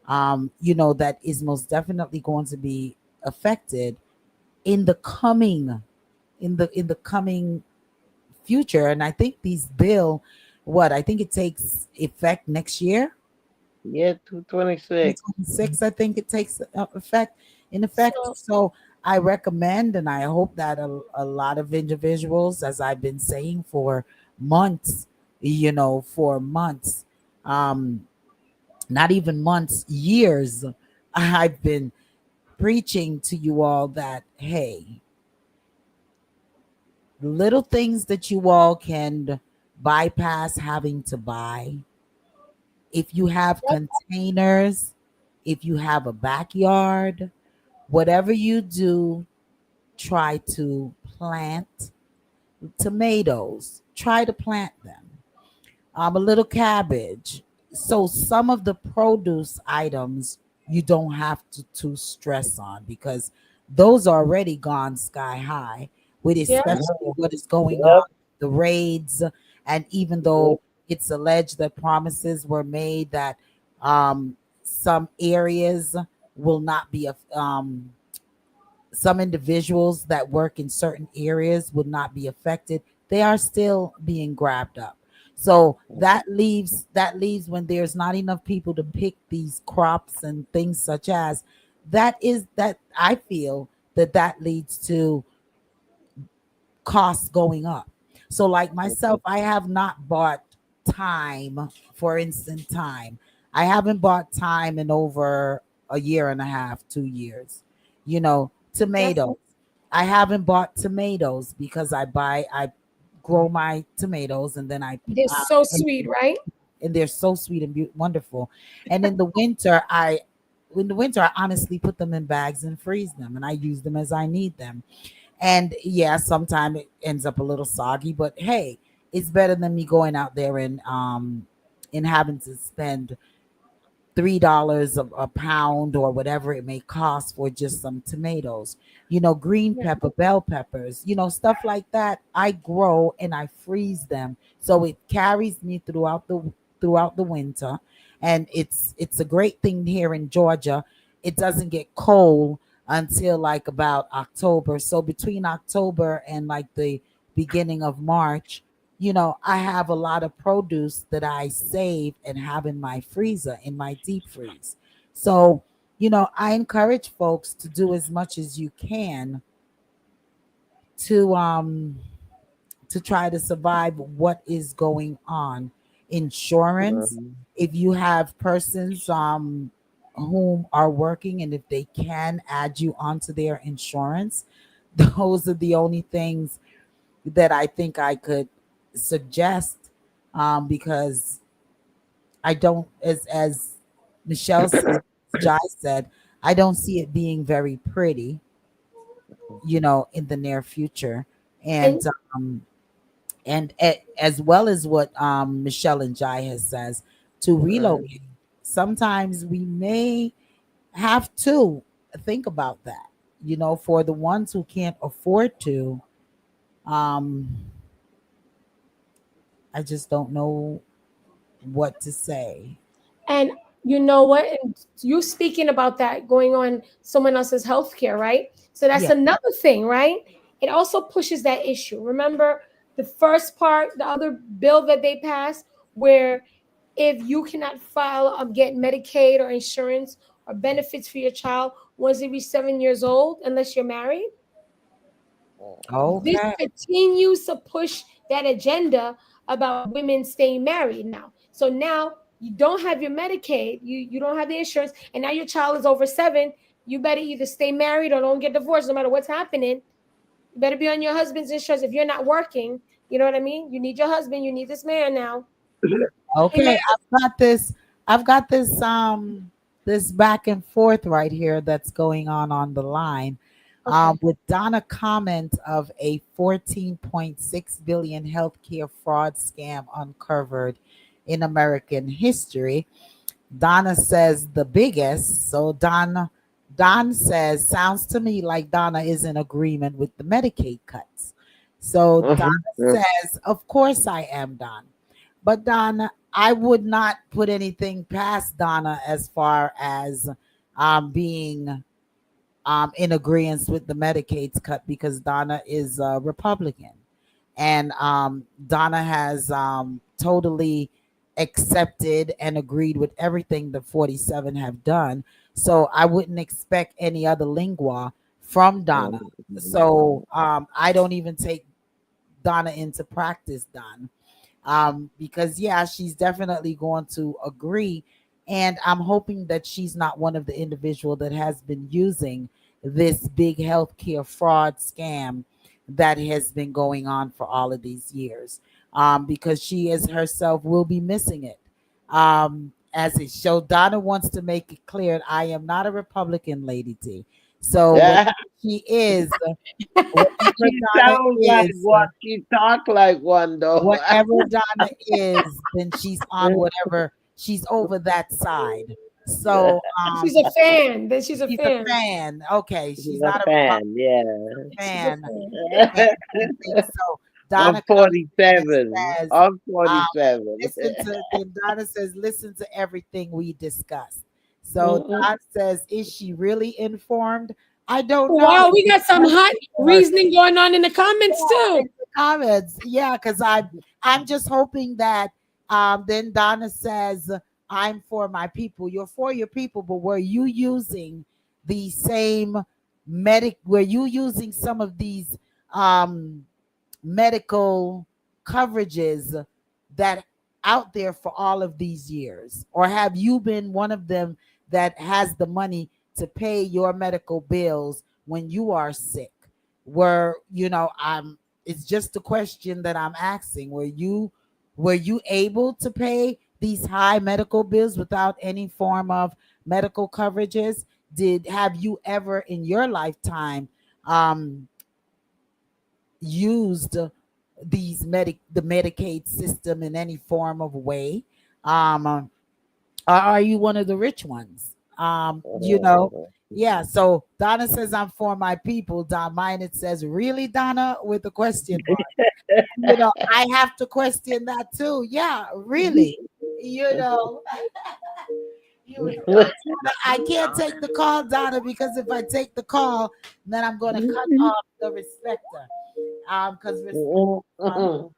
that is most definitely going to be affected in the coming in the coming future. And I think these bill, what I think it takes effect next year, yeah, 226. 2026. I think it takes effect. So So I recommend and I hope that a lot of individuals, as I've been saying for months, for months, um, not even months, years, I've been preaching to you all that, hey, little things that you all can bypass having to buy. If you have yep. containers, if you have a backyard, whatever you do, try to plant tomatoes. Try to plant them. A little cabbage. So some of the produce items you don't have to stress on because those are already gone sky high with Yeah. especially what is going on, Yep. the raids, and even Yep. though it's alleged that promises were made that some areas will not be some individuals that work in certain areas would not be affected, they are still being grabbed up. So that leaves when there's not enough people to pick these crops and things such as that I feel that leads to costs going up. So like myself, I have not bought time, for instance, time. I haven't bought time in over a year and a half, 2 years. Tomatoes. Definitely. I haven't bought tomatoes because I grow my tomatoes and then They're so and, sweet, right? and they're so sweet and wonderful. And in the winter, I honestly put them in bags and freeze them, and I use them as I need them. And yeah, sometimes it ends up a little soggy, but hey, it's better than me going out there and having to spend $3 a pound or whatever it may cost for just some tomatoes. Green Yeah. pepper, bell peppers, stuff like that. I grow and I freeze them, so it carries me throughout the winter. And it's a great thing here in Georgia. It doesn't get cold until like about October. So between October and like the beginning of March, I have a lot of produce that I save and have in my freezer, in my deep freeze. So, I encourage folks to do as much as you can to try to survive what is going on. Insurance, Mhm. if you have persons whom are working, and if they can add you onto their insurance, those are the only things that I think I could suggest, because I don't, as Michelle said, Jai said, I don't see it being very pretty, in the near future. And And um, as well as what Michelle and Jai has says, to relocate. Sometimes we may have to think about that. For the ones who can't afford to, um, I just don't know what to say. And you know what? And you speaking about that going on someone else's healthcare, right? So that's Yeah. another thing, right? It also pushes that issue. Remember the first part, the other bill that they passed, where if you cannot file get Medicaid or insurance or benefits for your child once they reach 7 years old, unless you're married, this Okay. continues to push that agenda about women staying married now. So now you don't have your Medicaid, you don't have the insurance, and now your child is over 7. You better either stay married or don't get divorced, no matter what's happening. You better be on your husband's insurance if you're not working. You know what I mean? You need your husband. You need this man now. Hey man. Okay. I've got this back and forth right here that's going on the line. Okay. With Donna comment of a 14.6 billion healthcare fraud scam uncovered in American history. Donna says the biggest. So Don says, sounds to me like Donna is in agreement with the Medicaid cuts. So Donna says, of course I am, Don. But Donna, I would not put anything past Donna as far as being in agreement with the Medicaid's cut, because Donna is a Republican. And Donna has totally accepted and agreed with everything the 47 have done. So I wouldn't expect any other lingua from Donna. So I don't even take Donna into practice, Don, because yeah, she's definitely going to agree. And I'm hoping that she's not one of the individual that has been using this big healthcare fraud scam that has been going on for all of these years, because she as herself will be missing it. As it showed, Donna wants to make it clear, I am not a Republican, Lady T. So what she is, whatever She Donna sounds like is, one. She talk like one though. whatever Donna is, then she's on whatever, she's over that side. So She's a fan. Then she's a she's a fan. fan. Okay, She's she's a not a fan, Republican, yeah. She's a fan fan. and everything. So I'm Donna comes and 47. says, I'm um, 47. listen to, then Donna says, listen to everything we discussed. So Mm-mm. Don says, is she really informed? I don't know. Wow, we got some hot Or reasoning going on in the comments in too. the comments. Yeah, because I'm just hoping that then Donna says, I'm for my people. You're for your people, but were you using the same were you using some of these um medical coverages that out there for all of these years? Or have you been one of them that has the money to pay your medical bills when you are sick? Were, I'm it's just a question that I'm asking. Were you able to pay these high medical bills without any form of medical coverages? Have you ever in your lifetime um used the Medicaid system in any form of way? Um, or are you one of the rich ones? Yeah. So Donna says I'm for my people. Don mine it says, really, Donna, with a question mark. I have to question that too. Yeah, really. You know, I can't take the call, Donna, because if I take the call, then I'm going to cut off the respecter. Because on the line.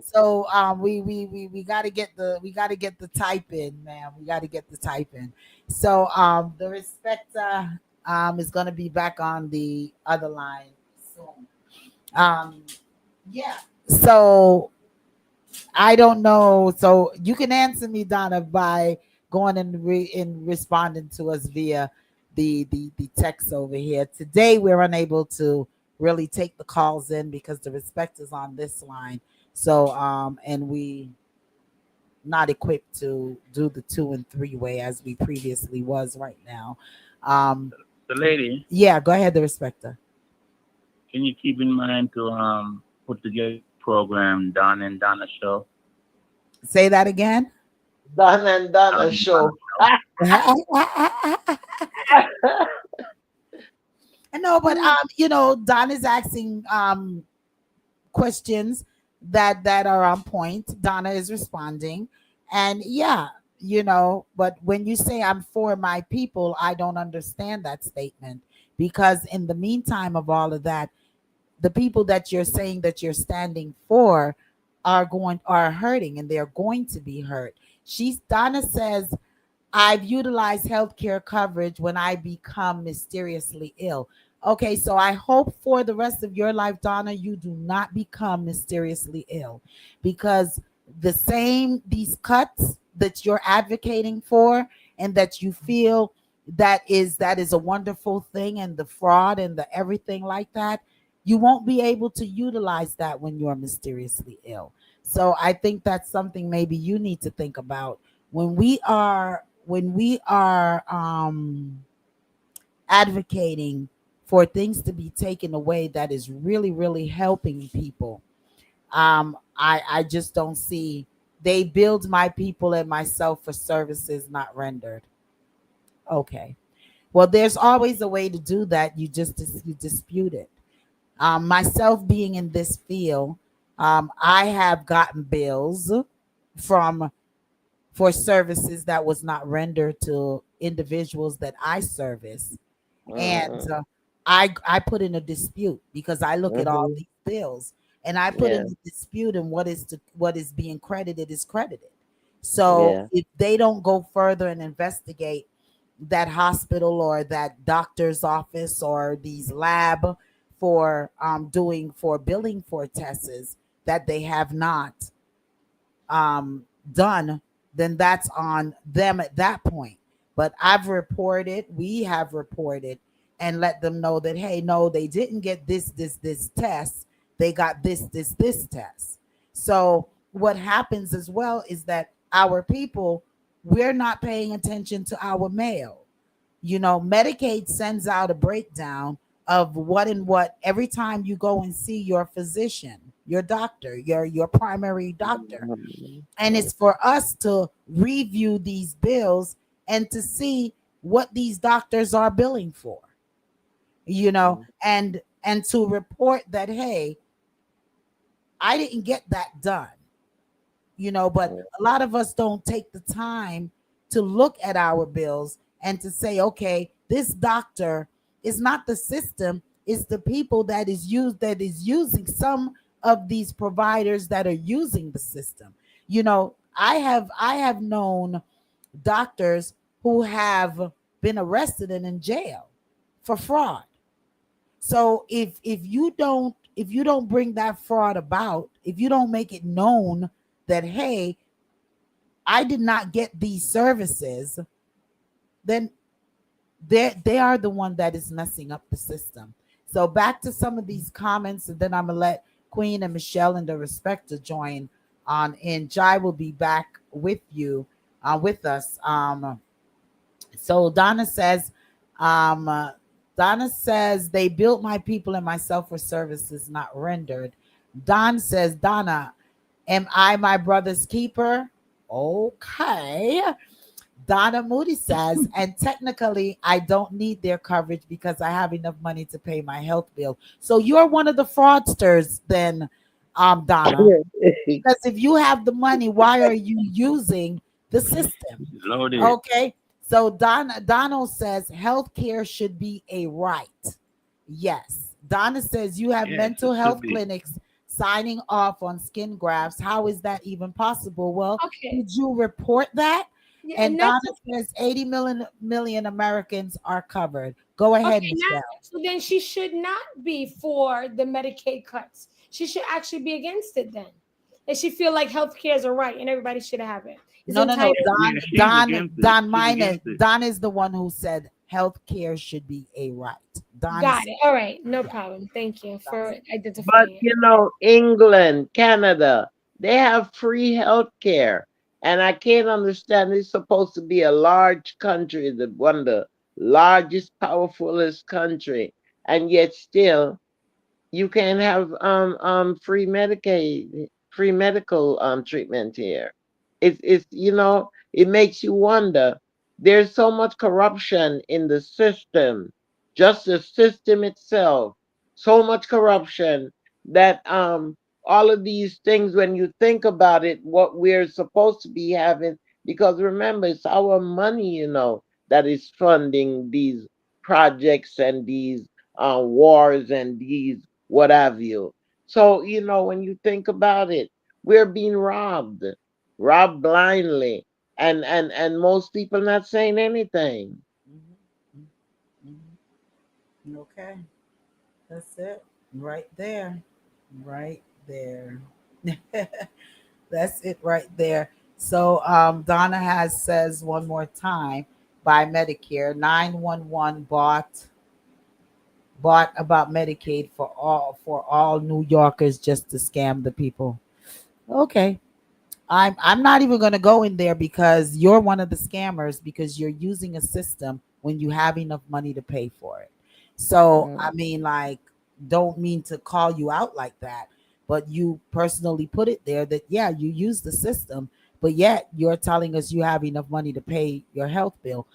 So we got to get the type in, man. We got to get the type in. So the respecter is going to be back on the other line soon. Um, yeah. So I don't know. So you can answer me, Donna, by going and responding to us via the text over here. Today we're unable to really take the calls in because the respect is on this line. So and we not equipped to do the 2 and 3 way as we previously was right now. Um The lady, yeah, go ahead, the respecter. can you keep in mind to put together a program Don and Donna show? Say that again. Don and Don Donna and Donna show. show. No, but Don is asking questions that are on point. Donna is responding, and yeah, but when you say I'm for my people, I don't understand that statement, because in the meantime of all of that, the people that you're saying that you're standing for are hurting, and they're going to be hurt. Donna says, I've utilized healthcare coverage when I become mysteriously ill. Okay, so I hope for the rest of your life, Donna, you do not become mysteriously ill, because these cuts that you're advocating for and that you feel that is a wonderful thing, and the fraud and the everything like that, you won't be able to utilize that when you're mysteriously ill. So I think that's something maybe you need to think about when we are advocating for things to be taken away that is really really helping people. I just don't see. They build my people and myself for services not rendered. Okay, well, there's always a way to do that. You dispute it. Myself being in this field, I have gotten bills from for services that was not rendered to individuals that I service. And Mm-hmm. I put in a dispute because I look at all Mm-hmm. these bills, and I put in Yeah. a dispute, and what is being credited is credited. So Yeah. if they don't go further and investigate that hospital or that doctor's office or these lab for billing for tests that they have not done, then that's on them at that point. But we have reported and let them know that, hey, no, they didn't get this test. They got this test. So what happens as well is that our people, we're not paying attention to our mail. Medicaid sends out a breakdown of what and what every time you go and see your physician, your doctor, your primary doctor. And Mm-hmm. it's for us to review these bills and to see what these doctors are billing for, and to report that, hey, I didn't get that done. But a lot of us don't take the time to look at our bills and to say, okay, this doctor is not the system, it's the people that is using some of these providers that are using the system. I have known doctors who have been arrested and in jail for fraud. So if you don't bring that fraud about, if you don't make it known that, hey, I did not get these services, then they are the one that is messing up the system. So back to some of these comments, and then I'm gonna let Queen and Michelle and the Respector join on, and Jai will be back with you, with us. So um, Donna says they built my people and myself for services not rendered. Don says, Donna, am I my brother's keeper? Okay. Donna Moody says, and technically, I don't need their coverage because I have enough money to pay my health bill. So you're one of the fraudsters, then, Donna. Because if you have the money, why are you using the system? Loaded. Okay. So Donald says healthcare should be a right. Yes. Donna says you have Yes, mental it should health be. clinics signing off on skin grafts. How is that even possible? Well, Okay. did you report that? Yeah, And and Donna that's says 80 million Americans are covered. Go ahead, okay. Now, Michelle. so then she should not be for the Medicaid cuts. She should actually be against it then. And she feel like healthcare is a right and everybody should have it. It's No. entitled. Don, Yeah, she's Don, against it. Don She's Minor. against it. Don is the one who said health care should be a right. Don Got is, it. All right, no yeah, problem. Thank you Don for But identifying it. you know, England, Canada, they have free health care. And I can't understand it's supposed to be a large country, the one of the largest, powerfulest country, and yet still you can have free Medicaid, free medical treatment here. It's you know, it makes you wonder. There's so much corruption in the system, just the system itself. So much corruption that all of these things, when you think about it, what we're supposed to be having, because remember, it's our money, you know, that is funding these projects and these wars and these what have you. So, you know, when you think about it, we're being robbed, robbed blindly, and most people not saying anything. Mhm, mhm. Okay, that's it. Right there. Right there. That's it right there. So Donna has says one more time by Medicare 911 bought about Medicaid for all New Yorkers just to scam the people. Okay. I'm not even going to go in there because you're one of the scammers because you're using a system when you have enough money to pay for it. So, I Mm. mean, like, don't mean to call you out like that, but you personally put it there that, yeah, you use the system, but yet you're telling us you have enough money to pay your health bill.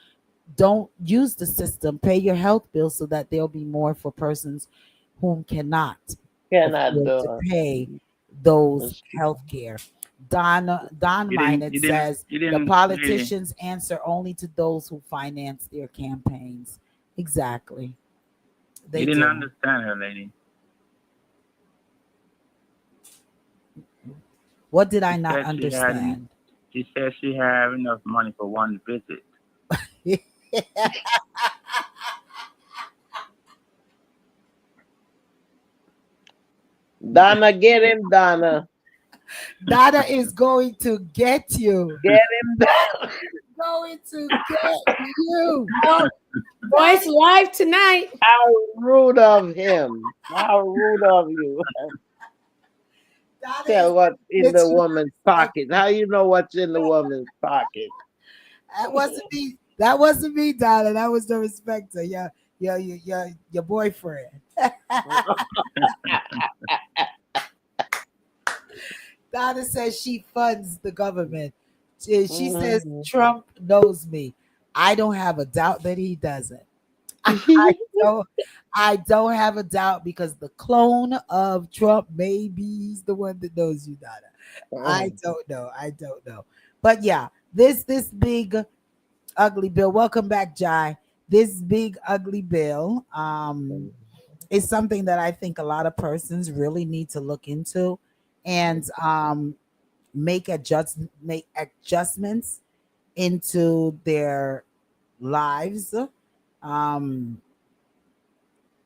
Don't use the system, pay your health bill so that there'll be more for persons whom cannot Cannot afford to do pay those it. health care. Don You didn't. Minot You didn't. says You the didn't really. politicians answer only to those who finance their campaigns. Exactly. You They didn't do. understand her, lady. What did I She not said she had. understand? She said she had enough money for one visit. Donna, get him, Donna. Donna is going to get you. Get him. Going to get you. Oh, boy, it's live tonight. How rude of him. How rude of you. Donna is Tell what's in get the you. woman's pocket. How you know what's in the woman's pocket? That wasn't me. That wasn't me, Donna. That was the respecter. Your boyfriend. Donna says she funds the government. She says Mhm. Trump knows me. I don't have a doubt that he doesn't. I don't. I don't have a doubt because the clone of Trump maybe he's the one that knows you, Donna. I don't know. I don't know. But yeah, this big ugly bill. Welcome back, Jai. This big ugly bill is something that I think a lot of persons really need to look into and make adjustments into their lives um,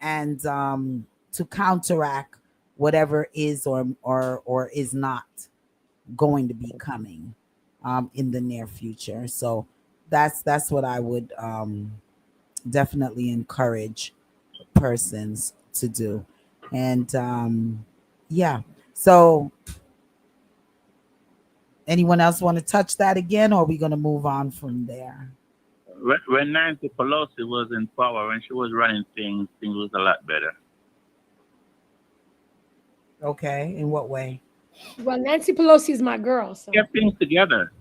and to counteract whatever is or is not going to be coming in the near future. So that's what I would definitely encourage persons to do. And yeah, so anyone else want to touch that again, or are we going to move on from there? When Nancy Pelosi was in power, when she was running things was a lot better. Okay, in what way? Well, Nancy Pelosi is my girl, so Kept things together.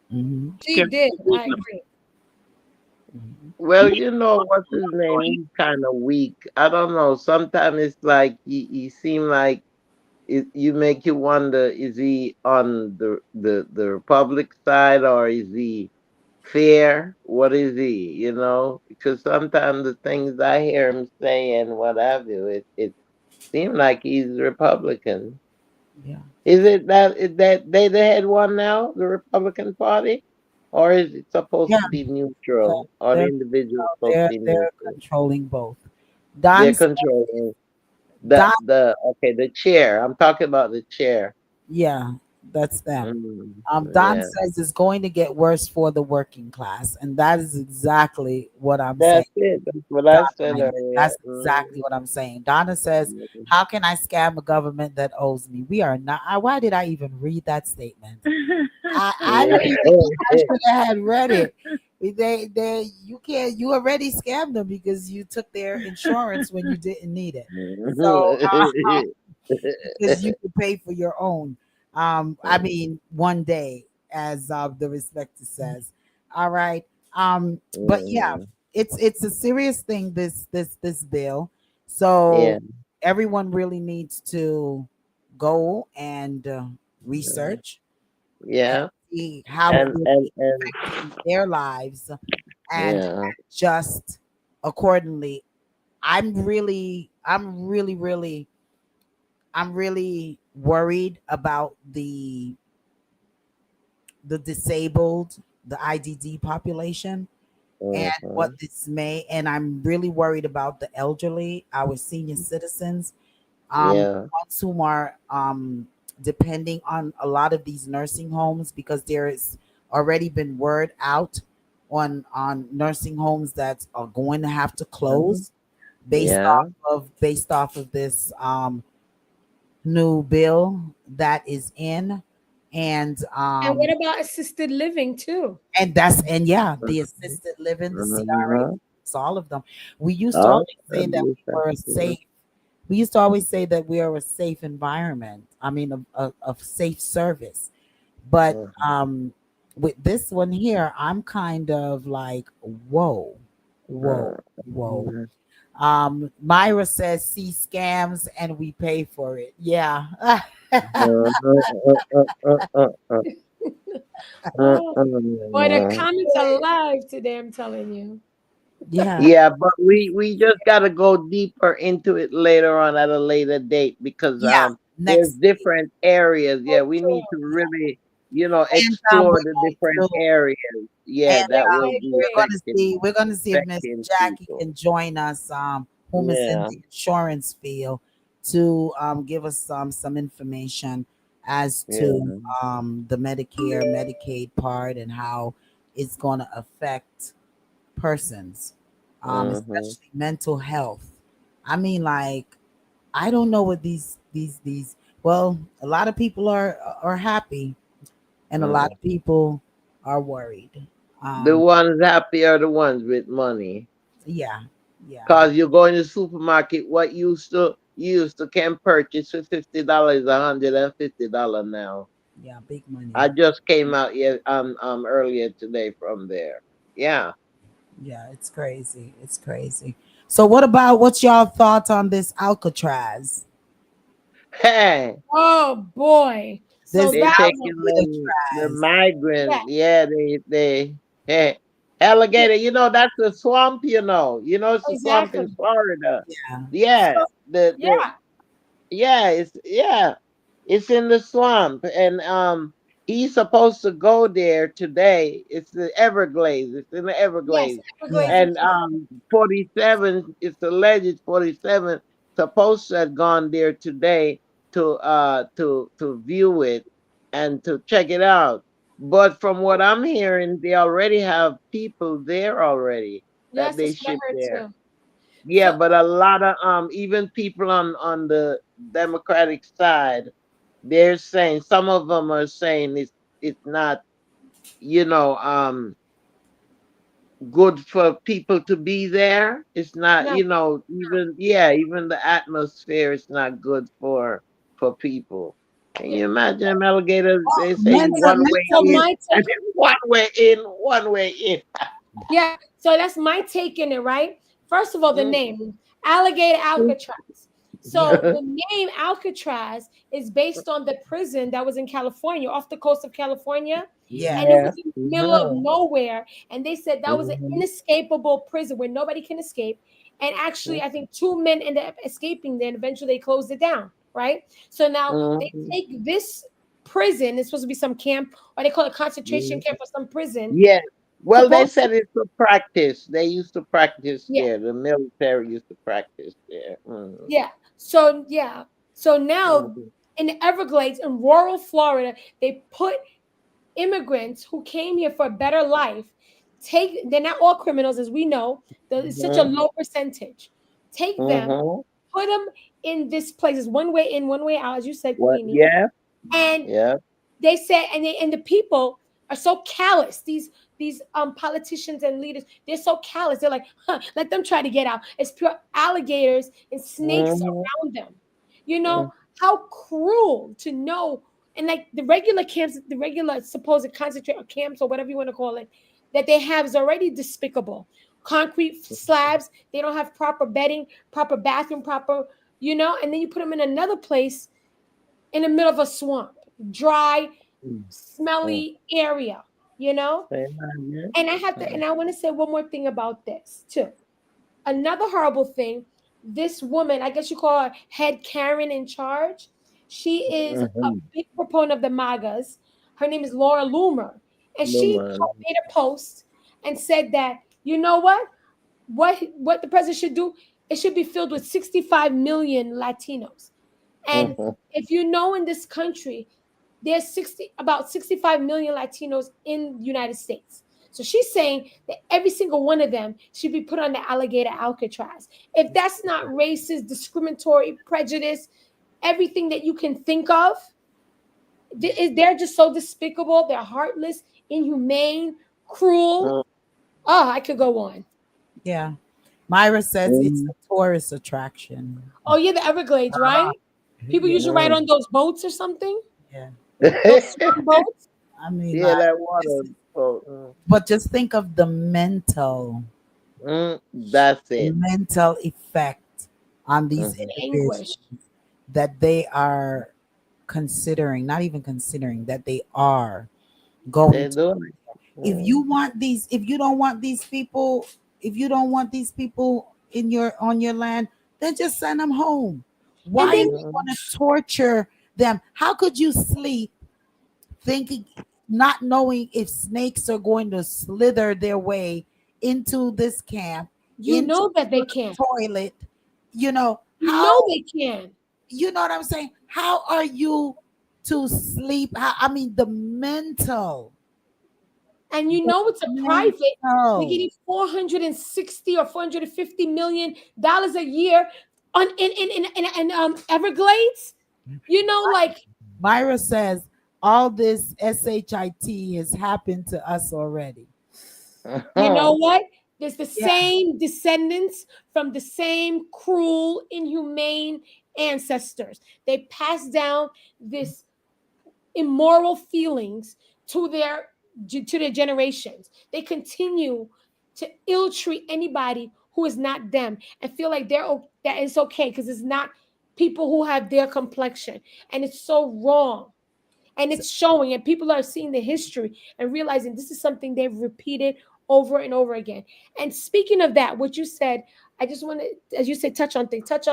Hmm. She did. I agree. Well, you know what's his name? He's kind of weak. I don't know. Sometimes it's like he seem like you make you wonder: is he on the Republic side or is he fair? What is he? You know, because sometimes the things I hear him say and what have you, it seems like he's Republican. Yeah. Is it that they the head one now, the Republican Party, or is it supposed Yeah. to be Yeah. neutral, or the They're individual supposed to be they're neutral? controlling both. They're Don controlling Don the okay, the chair. I'm talking about the chair. Yeah, that's them. Mm, Don yeah, says it's going to get worse for the working class, and that is exactly what I'm saying. that's it. That's what Don I said Lemon. earlier. That's exactly what I'm saying. Donna says, "How can I scam a government that owes me? We are not." Why did I even read that statement? I don't even think I should have had read it. You can't. You already scammed them because you took their insurance when you didn't need it. So because you can pay for your own. I mean, one day, as the respecter says. All right. But yeah, it's a serious thing. This bill. Yeah, So everyone really needs to go and research and yeah, see how it and will and be and affecting their lives and yeah. just accordingly. I'm really worried about the disabled, the IDD population, and what Mhm. this may. And I'm really worried about the elderly, our senior citizens, the Yeah. ones who are depending on a lot of these nursing homes because there is already been word out on nursing homes that are going to have to Mhm. close Yeah. based off of this new bill that is in and And what about assisted living too? and yeah, the assisted living, the CRA, Mhm. all of them. We used to Oh, always say that'd that be we were a effective. safe. We used to always say that we are a safe environment. I mean, a safe service. But Mhm. with this one here, I'm kind of like, whoa, whoa, whoa. Mhm. Myra says, see scams and we pay for it. Yeah. Oh, boy, the Mhm. comments are live today, I'm telling you. Yeah. Yeah, but we just gotta go deeper into it later on at a later date because Yeah. there's Next week. different areas. Yeah, For we need sure. to really, you know, And explore we're the going different to areas. Yeah, and that will I be we're agree. gonna see if Miss affecting Jackie people. can join us, whom is in Yeah. the insurance field, to give us some information as to Yeah. the Medicare, Medicaid part and how it's gonna affect persons, Mhm. especially mental health. I mean, like, I don't know what these. Well, a lot of people are happy, and a lot Mm. of people are worried. The Um, ones happy are the ones with money. yeah, yeah, Cause you go in the supermarket, what you used to can purchase for $50, $150 now. yeah, big money. I just came out earlier today from there. Yeah. Yeah, it's crazy. It's crazy. So, what's y'all thoughts on this Alcatraz? Hey, Oh boy. So This they that one, taking them the Alcatraz. yeah, migrant. Yeah, they hey. yeah, Alligator, that's a swamp, it's a swamp in exactly. Florida. Yeah, Yeah. So The yeah, Yeah, it's in the swamp, and he's supposed to go there today. It's the Everglades. It's in the yes, Everglades, yeah, Everglades in and Florida. 47. It's alleged 47 supposed to have gone there today to view it and to check it out. But from what I'm hearing, they already have people there already that Yes, they that's what I shipped heard there. too. Yeah, So but a lot of even people on the Democratic side, they're saying some of them are saying it's not you know um good for people to be there. It's not no, even the atmosphere is not good for people. Can you imagine them alligators? They say Mental, one way So in, mentally. my and take, then one way in, one way in. yeah. So that's my take in it, right? First of all, the Mm. name Alligator Alcatraz. Yeah, So the name Alcatraz is based on the prison that was in California, off the coast of California, yeah. and it Yeah. was in the middle of Mhm. nowhere. And they said that was an Mhm. inescapable prison where nobody can escape. And actually, I think two men ended up escaping there, and eventually they closed it down, right? So now they Mhm. take this prison, it's supposed to be some camp, or they call it concentration Mhm. camp or some prison. Yeah. Well, they Supposed to, said it's for practice. They used to practice yeah, there. The military used to practice there. Mhm. yeah. So yeah. So now Mhm. in the Everglades in rural Florida, they put immigrants who came here for a better life. They're not all criminals, as we know. It's such a Mhm. low percentage. Take them, Mhm. put them in this place. It's one way in, one way out, as you said, What? Queenie. Yeah. And Yeah. they said, and the people are so callous. These politicians and leaders, they're so callous. They're like, huh, let them try to get out. It's pure alligators and snakes Mhm. around them. You know Mhm. how cruel to know. And like the regular camps, the regular supposed concentrate camps or whatever you want to call it, that they have is already despicable. Concrete slabs, they don't have proper bedding, proper bathroom, proper, and then you put them in another place in the middle of a swamp, dry, Mhm. smelly area, you know? Say that, yeah. And I have to, and I want to say one more thing about this too. Another horrible thing, this woman, I guess you call her head Karen in charge, she is a Mhm. big proponent of the MAGAs. Her name is Laura Loomer. And No she man. made a post and said that, you know what? What the president should do, it should be filled with 65 million Latinos. And Mhm. if you know in this country, there's about 65 million Latinos in the United States. So she's saying that every single one of them should be put on the alligator Alcatraz. If that's not racist, discriminatory, prejudice, everything that you can think of, they're just so despicable. They're heartless, inhumane, cruel. Oh, I could go on. Yeah. Myra says it's Mhm. a tourist attraction. Oh yeah, the Everglades, Ah, right? People yeah, usually ride on those boats or something. yeah. Those swan boats. I mean, Yeah, like, that this water. is, Oh, but just think of that's the it. mental effect on these Mhm. And individuals anguish. that they are considering, not even considering, that they are going They to. do. If Mhm. you want these, if you don't want these people, if you don't want these people in your on your land, then just send them home. And Why then are you Mhm. going to torture them? How could you sleep thinking, not knowing if snakes are going to slither their way into this camp, you into know that they your can. toilet? You know, You know how, they can. you know what I'm saying? How are you to sleep? I mean, And you the know it's a private. They're mental. getting 460 or 450 million dollars a year on in Everglades. You know, like Myra says all this shit has happened to us already. you know Mhm. what? There's the Yeah, same descendants from the same cruel, inhumane ancestors. They pass down this immoral feelings to their generations. They continue to ill treat anybody who is not them and feel like that it's okay because it's not people who have their complexion, and it's so wrong. And it's showing, and people are seeing the history and realizing this is something they've repeated over and over again. And speaking of that, what you said, I just want to, as you said, touch on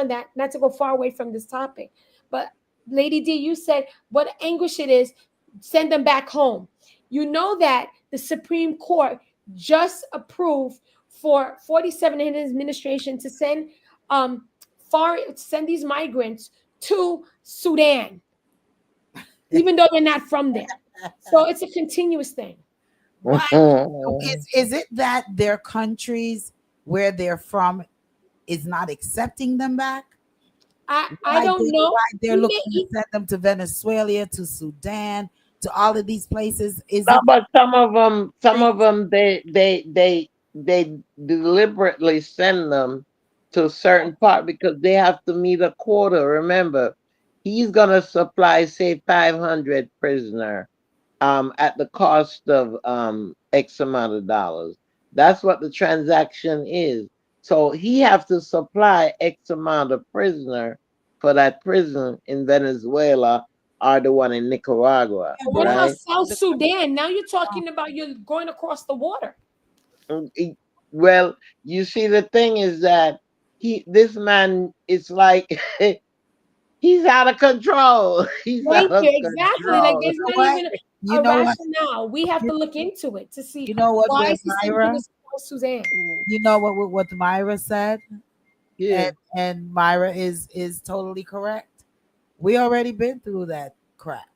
that, not to go far away from this topic. But Lady D, you said what anguish it is, send them back home. You know that the Supreme Court just approved for 47 in his administration to um send these migrants to Sudan, even though they're not from there. So it's a continuous thing. why is it that their countries where they're from is not accepting them back? I don't know. Why they're He may, looking to send them to Venezuela, to Sudan, to all of these places? Is No, it but some countries? of them, they deliberately send them to a certain part because they have to meet a quota. Remember, he's gonna supply, say, 500 prisoner, at the cost of X amount of dollars. That's what the transaction is. So he have to supply X amount of prisoner for that prison in Venezuela or the one in Nicaragua, Yeah, But what but about right? South the Sudan? Now you're talking about you're going across the water. Mm, well, you see, the thing is that this man, is like he's out of control. He's out Thank you. of Exactly. Like control. there's know not what? even You a know what? rationale. We have You, to look into it to see you know what why with is he sending Myra? us to South Sudan. Mm, You know what Myra said? yeah. And Myra is totally correct. We already been through that crap.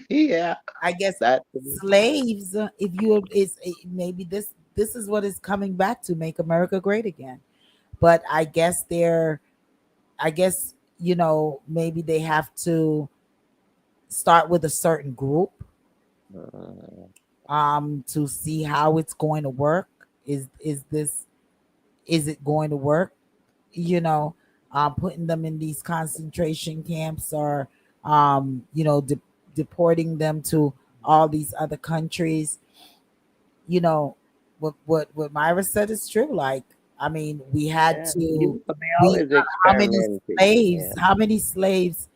Yeah. I guess That. slaves, if you is maybe this is what is coming back to make America great again. But I guess maybe they have to start with a certain group uh, to see how it's going to work. Is it going to work? you know Putting them in these concentration camps, or deporting them to all these other countries. you know what Myra said is true. Like, I mean, we had yeah. to You, they we always how many experimenting. slaves Yeah. how many slaves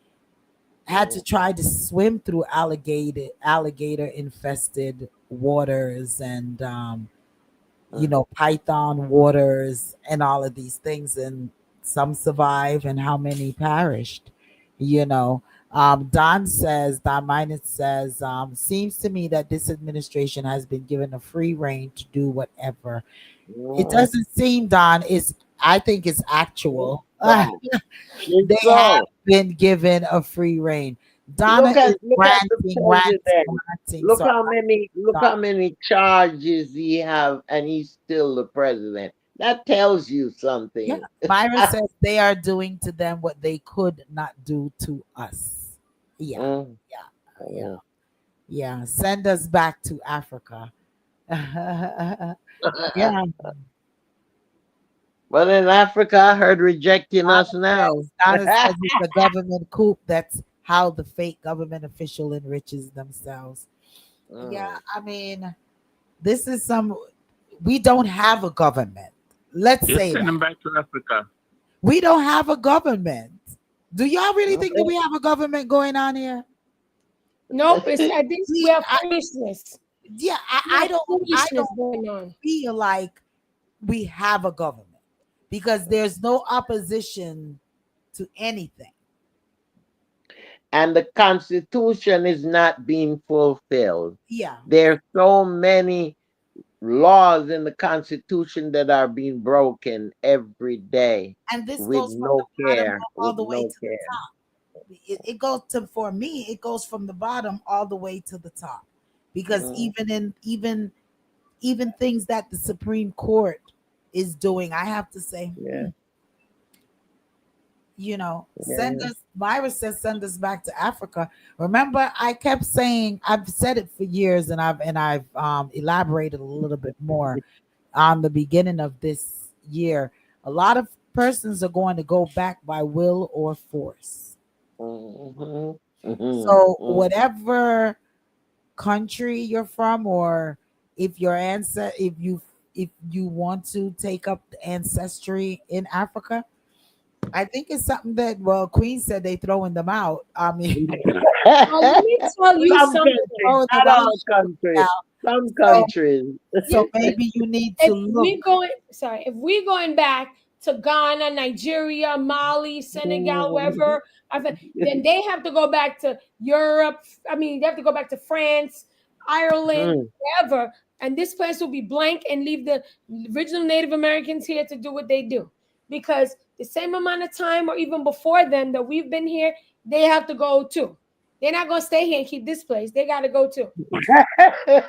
had to Mm, try to swim through alligator infested waters, and mm, python waters, and all of these things, and some survive, and how many perished. you know Don Minus says, seems to me that this administration has been given a free reign to do whatever. It mm, doesn't seem, Don, is I think it's mm. actual. So it's They have so. been given a free reign. Donna is Look at the ranting, ranting, president. ranting. So Look how many charges he have, and he's still the president. That tells you yeah, something. Myra says they are doing to them what they could not do to us. Yeah, Mm, yeah, yeah, mm. yeah. Send us back to Africa. Yeah. But in Africa, I heard rejecting us now. Donna says it's a government coup. That's how the fake government official enriches themselves. Yeah, Mm, I mean, this is some. We don't have a government. Let's Just say send that. them back to Africa. We don't have a government. Do y'all really think that okay. we have a government going on here? Nope. I think we See, have foolishness. yeah, We have I foolishness don't going on. feel like we have a government because there's no opposition to anything. And the Constitution is not being fulfilled. Yeah, There are so many laws in the Constitution that are being broken every day and this with goes from the no bottom care. all With the way no to the care. top. It goes to for me. It goes from the bottom all the way to the top, because Mm, even things that the Supreme Court is doing, I have to say, yeah, send yeah. us. Myra says, send us back to Africa. Remember, I kept saying, I've said it for years, and I've elaborated a little bit more on the beginning of this year. A lot of persons are going to go back by will or force. Mhm, mhm, So mm. whatever country you're from, or if your answer if you want to take up the ancestry in Africa, I think it's something that, well, Queen said they throwing them out. I mean, Well, let me tell you Some something. countries, throwing them not out all now. countries. Some So countries. so maybe you need to If look. we going, sorry, if we going back to Ghana, Nigeria, Mali, Senegal, wherever, then they have to go back to Europe. I mean, they have to go back to France, Ireland, Mm, wherever, and this place will be blank and leave the original Native Americans here to do what they do. Because the same amount of time, or even before then, that we've been here, they have to go too. They're not gonna stay here and keep this place. They gotta go too. so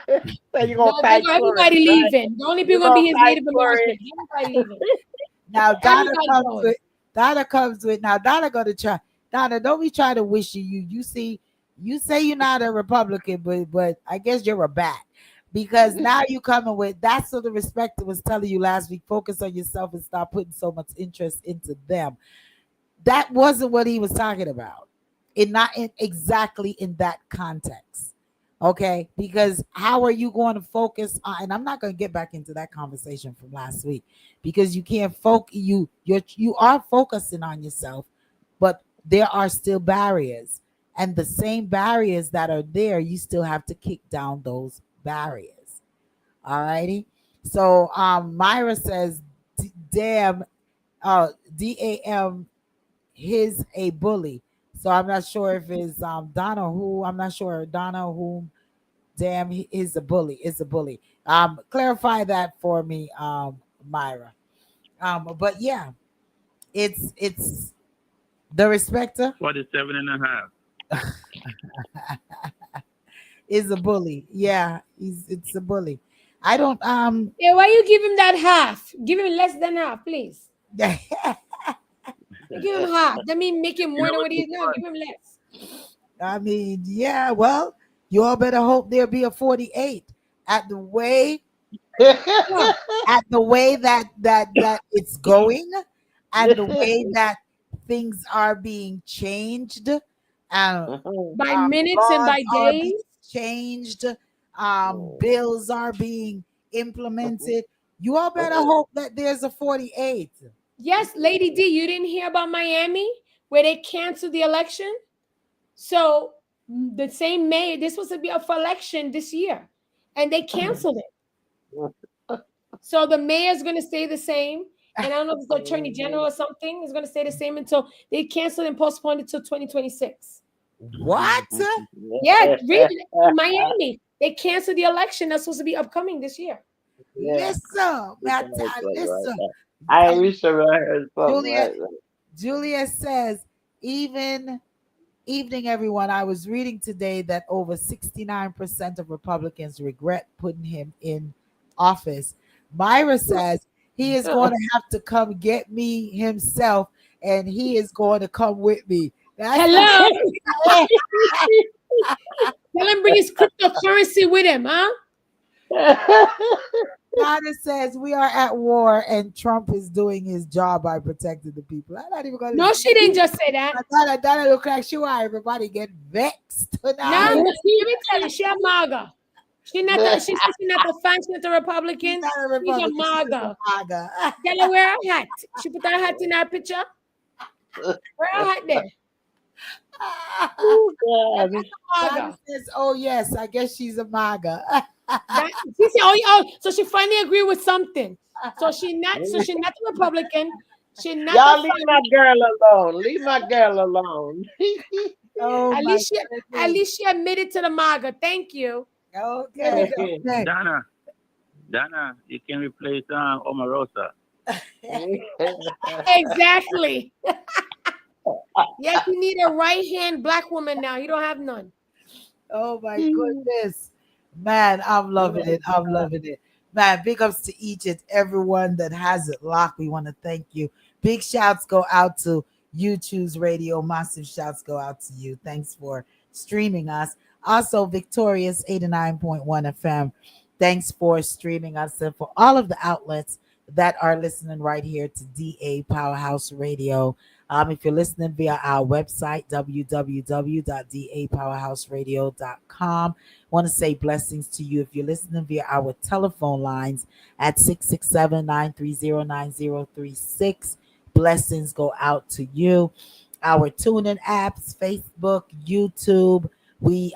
you're No, gonna fight for it, everybody right? leaving. The only people You're gonna be gonna here is fight Native for it. Americans. Everybody leaving. Now Everybody going. Donna comes with now Donna gonna try. Donna, don't be trying to wish you see, you say you're not a Republican, but I guess you're a bat. Because now you coming with that's what the respecter was telling you last week. Focus on yourself and stop putting so much interest into them. That wasn't what he was talking about. not exactly in that context. Okay, because how are you going to focus on, and I'm not going to get back into that conversation from last week, because you can't focus, you are focusing on yourself, but there are still barriers, and the same barriers that are there, you still have to kick down those barriers. All righty. So Myra says, damn, DAM, he's a bully. So I'm not sure if it's Donna who, I'm not sure Donna who, damn, he is a bully. Is a bully. Clarify that for me, Myra. But yeah, it's the respecter 47 and a half. is a bully. Yeah, it's a bully. I don't Yeah, why you give him that half? Give him less than half, please. You give him half. That mean make him You more know than what what he is is now. fun? Give him less. I mean, yeah, well, you all better hope there'll be a 48 at the way, Yeah. at the way that it's going, and the way that things are being changed, By minutes and laws by are being days. changed, bills are being implemented. You all better hope that there's a 48. Yes, Lady D, you didn't hear about Miami where they canceled the election? So the same mayor, this was to be up for election this year, and they canceled it. So the mayor's going to stay the same, and I don't know if it's the attorney general or something is going to stay the same until they canceled and postponed it till 2026. What? Yeah, read Miami. They canceled the election that's supposed to be upcoming this year. Yeah. Listen, Matt, listen. I wish I heard something Julia like that. Julia says, even evening, everyone. I was reading today that over 69% of Republicans regret putting him in office. Myra says he is going to have to come get me himself, and he is going to come with me. That's Hello. Tell him bring his cryptocurrency with him, huh? Donna says we are at war and Trump is doing his job by protecting the people. I'm not even going No, she didn't just say that. Donna look like she want everybody get vexed No, tonight. let me tell you, she a MAGA. She not a, she said she not a fan, she's not a Republican. She's not a She's a Republican, she's a MAGA. MAGA. Tell her wear a hat. She put her hat in her picture. Wear a hat there. Oh, God. Donna MAGA. says, oh yes, I guess she's a MAGA. She said, oh, so she finally agreed with something. So she's not a Republican. She's not Y'all a leave fan. my girl alone. Leave my girl alone. Oh At my least she admitted to the MAGA. Thank you. There we Okay. go. Okay. Donna, you can replace Omarosa. Exactly. Yes, you need a right hand black woman now. You don't have none. Oh my goodness. Man, I'm loving it. I'm loving it. Man, big ups to each and everyone that has it locked. We want to thank you. Big shouts go out to You Choose Radio. Massive shouts go out to you. Thanks for streaming us. Also, Victorious 89.1 FM. Thanks for streaming us and for all of the outlets that are listening right here to DA Powerhouse Radio. If you're listening via our website, www.dapowerhouseradio.com, want to say blessings to you. If you're listening via our telephone lines at 667-930-9036, blessings go out to you. Our tuning apps, Facebook, YouTube.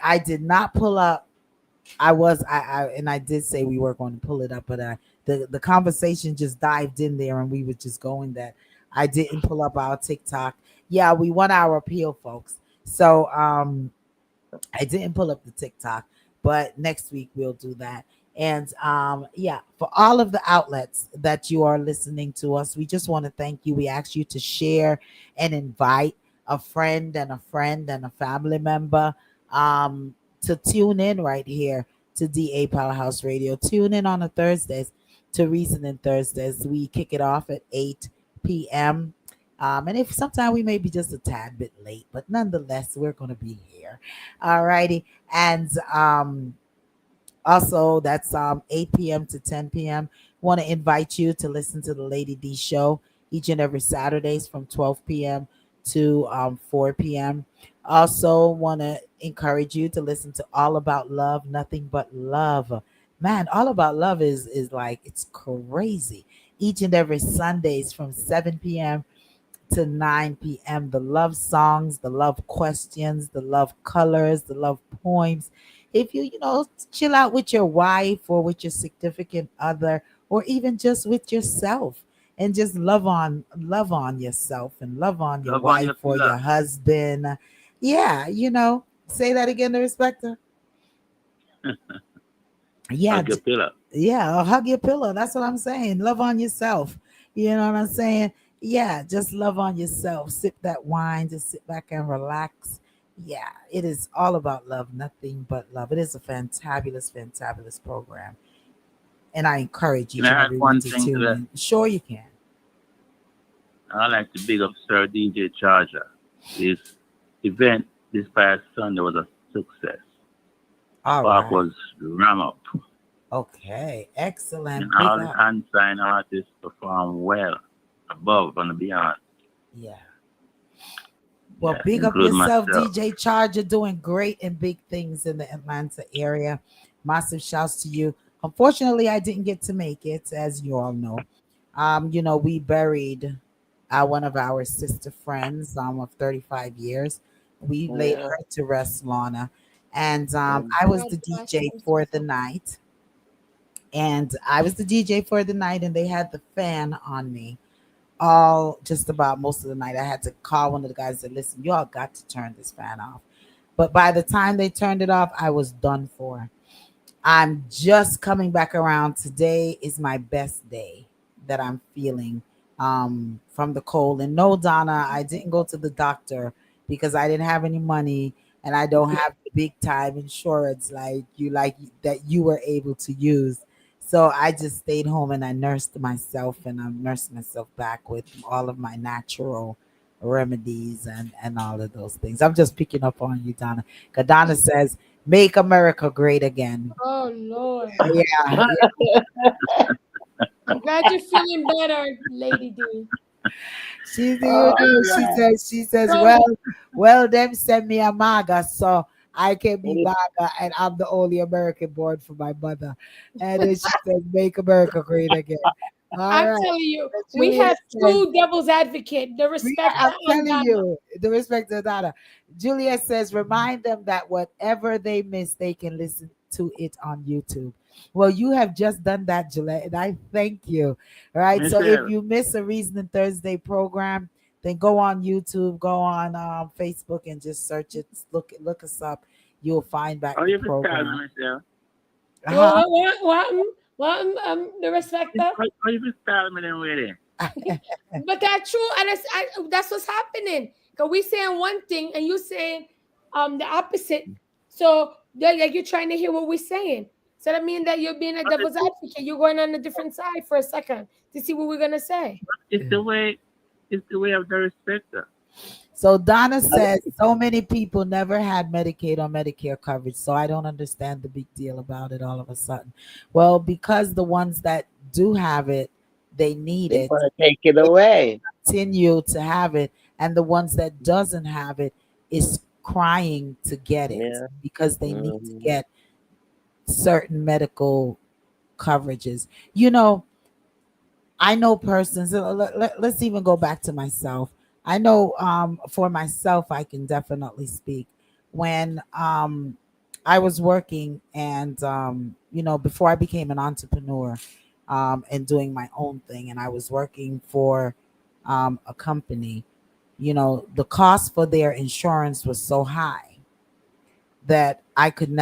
I did not pull up. I did say we were going to pull it up, but the conversation just dived in there and we were just going that I didn't pull up our TikTok. Yeah, we won our appeal, folks. So I didn't pull up the TikTok, but next week we'll do that. And yeah, for all of the outlets that you are listening to us, we just want to thank you. We ask you to share and invite a friend and a friend and a family member to tune in right here to DA Powerhouse Radio. Tune in on the Thursdays to Reasoning Thursdays. We kick it off at 8 p.m. And if sometime we may be just a tad bit late, but nonetheless, we're going to be here. All righty. And also, that's 8 p.m. to 10 p.m. Want to invite you to listen to the Lady D show each and every Saturdays from 12 p.m. to 4 p.m. Also, want to encourage you to listen to All About Love, Nothing But Love. Man, All About Love is like it's crazy. Each and every Sundays from 7 p.m. to 9 p.m. The love songs, the love questions, the love colors, the love poems. If you chill out with your wife or with your significant other or even just with yourself and just love on yourself and love on your Love on wife your or pillar. your husband. Yeah, say that again, the respecter. Yeah, Hug your pillar. yeah, hug your pillow. That's what I'm saying. Love on yourself. You know what I'm saying? Yeah, just love on yourself. Sip that wine, just sit back and relax. Yeah, it is all about love, nothing but love. It is a fantabulous, fantabulous program. And I encourage Can each and I add everyone one to thing to tune that? in. Sure, you can. I like to big up Sir DJ Charger. His event this past Sunday was a success. The All park right. was ram up, Okay. and Excellent. Big all the up. unsigned artists performed well, above and beyond. Yeah. Well, Yeah, big up include yourself, myself. DJ Charger, doing great and big things in the Atlanta area. Massive shouts to you. Unfortunately, I didn't get to make it, as you all know. We buried one of our sister friends of 35 years. We laid Yeah. her to rest, Lana. And Mm. I was God the bless. DJ I'm so for the sorry. night. And I was the DJ for the night, and they had the fan on me all just about most of the night. I had to call one of the guys and say, listen, you all got to turn this fan off. But by the time they turned it off, I was done for. I'm just coming back around. Today is my best day that I'm feeling from the cold. And no, Donna, I didn't go to the doctor because I didn't have any money and I don't have the big time insurance like that you were able to use. So I just stayed home and I nursed myself and I nursed myself back with all of my natural remedies and all of those things. I'm just picking up on you, Donna. 'Cause Donna says, make America great again. Oh Lord. Yeah, yeah. I'm glad you're feeling better, Lady D. Oh, man. She says, So well, them send me a MAGA, so I can be Mm. MAGA, and I'm the only American born for my mother. And then she says, make America great again. All I'm right. telling you, And we Juliet have says, two devil's advocate, the I'm respecter and telling Donna. you, the respect to Donna. Juliet says, remind them that whatever they miss, they can listen to it on YouTube. Well, you have just done that, Juliet, and I thank you. All right. So if Michelle, you miss a Reasoning Thursday program, then go on YouTube, go on Facebook, and just search it. Look us up. You'll find back how the you feel, program. Michelle? Uh-huh. The respecter. How you feel, me then with it? But that's true, and that's what's happening. Cause we saying one thing and you saying the opposite. So like you're trying to hear what we're saying. So that means that you're being a But devil's advocate. You're going on a different side for a second to see what we're gonna say. it's the way, it's the way of the respecter. So Donna says so many people never had Medicaid or Medicare coverage, so I don't understand the big deal about it all of a sudden. Well, because the ones that do have it, they need They it. want to take it They away. continue to have it, and the ones that doesn't have it is crying to get it Yeah. because they need to Mm. get certain medical coverages. You know, I know persons. Let's even go back to myself. I know for myself, I can definitely speak. When I was working and before I became an entrepreneur and doing my own thing, and I was working for a company. The cost for their insurance was so high that I couldn't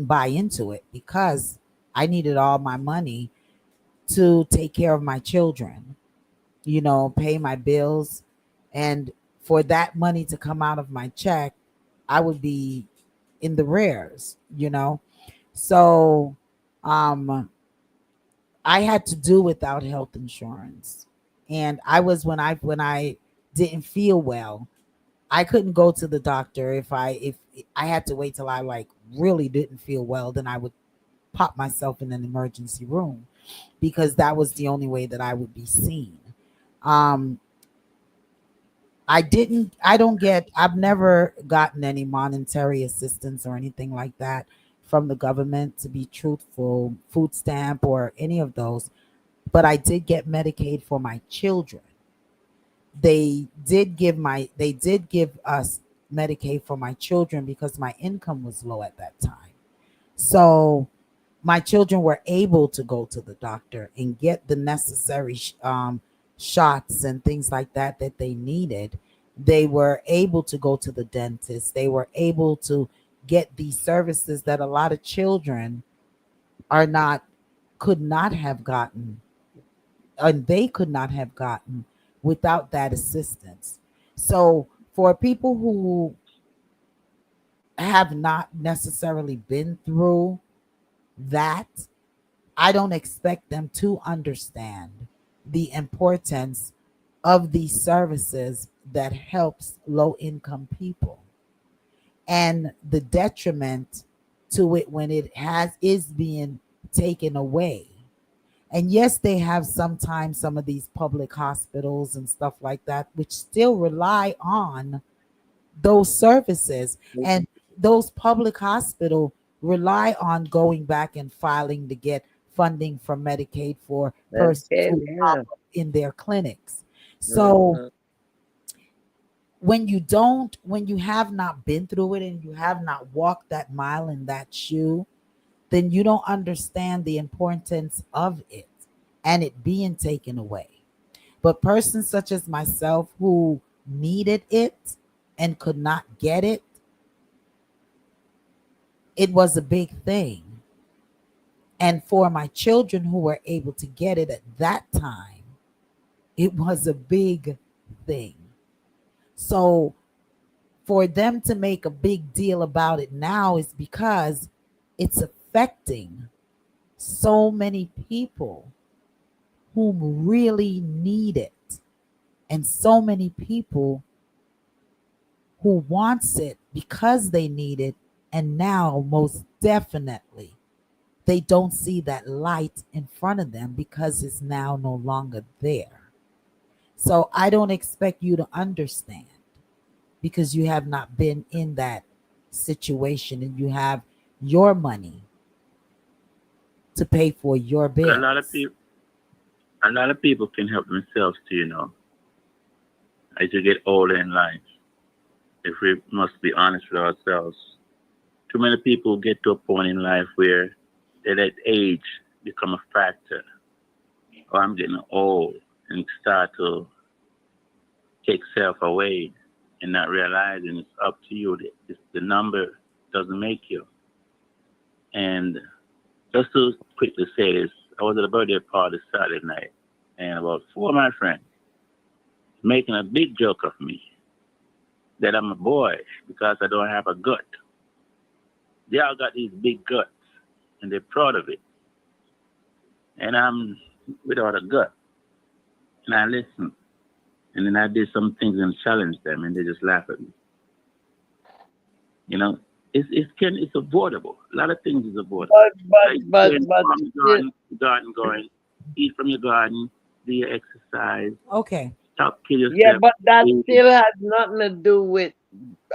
buy into it because I needed all my money to take care of my children, pay my bills. And for that money to come out of my check, I would be in the rares. So I had to do without health insurance. And I was when I didn't feel well, I couldn't go to the doctor if I had to wait till I like really didn't feel well, then I would pop myself in an emergency room because that was the only way that I would be seen. Um, I've never gotten any monetary assistance or anything like that from the government, to be truthful, food stamp or any of those. But I did get Medicaid for my children. They did give us Medicaid for my children because my income was low at that time. So my children were able to go to the doctor and get the necessary shots and things like that they needed. They were able to go to the dentist. They were able to get these services that a lot of children are not could not have gotten, and they could not have gotten without that assistance. So for people who have not necessarily been through that, I don't expect them to understand the importance of these services that helps low income people, and the detriment to it when it has is being taken away. And yes, they have sometimes some of these public hospitals and stuff like that which still rely on those services, and those public hospital rely on going back and filing to get funding from Medicaid for persons Okay, who pop yeah. up in their clinics. So Mm-hmm. when you have not been through it and you have not walked that mile in that shoe, then you don't understand the importance of it and it being taken away. But persons such as myself who needed it and could not get it, it was a big thing. And for my children who were able to get it at that time, it was a big thing. So for them to make a big deal about it now is because it's affecting so many people who really need it, and so many people who wants it because they need it, and now most definitely they don't see that light in front of them because it's now no longer there. So I don't expect you to understand because you have not been in that situation and you have your money to pay for your But bills. a lot of people can help themselves too, as you get older in life. If we must be honest with ourselves, too many people get to a point in life where they let age become a factor. Or I'm getting old and start to take self away and not realizing it's up to you. The number doesn't make you. And just to quickly say this, I was at a birthday party Saturday night, and about four of my friends making a big joke of me that I'm a boy because I don't have a gut. They all got these big guts, and they're proud of it. And I'm without a gut. And I listen. And then I did some things and challenged them, and they just laugh at me. You know, it's avoidable. A lot of things is avoidable. But but Like but going but from still, the garden going, eat from your garden, do your exercise, Okay. stop kill yeah, yourself. but that It still has nothing to do with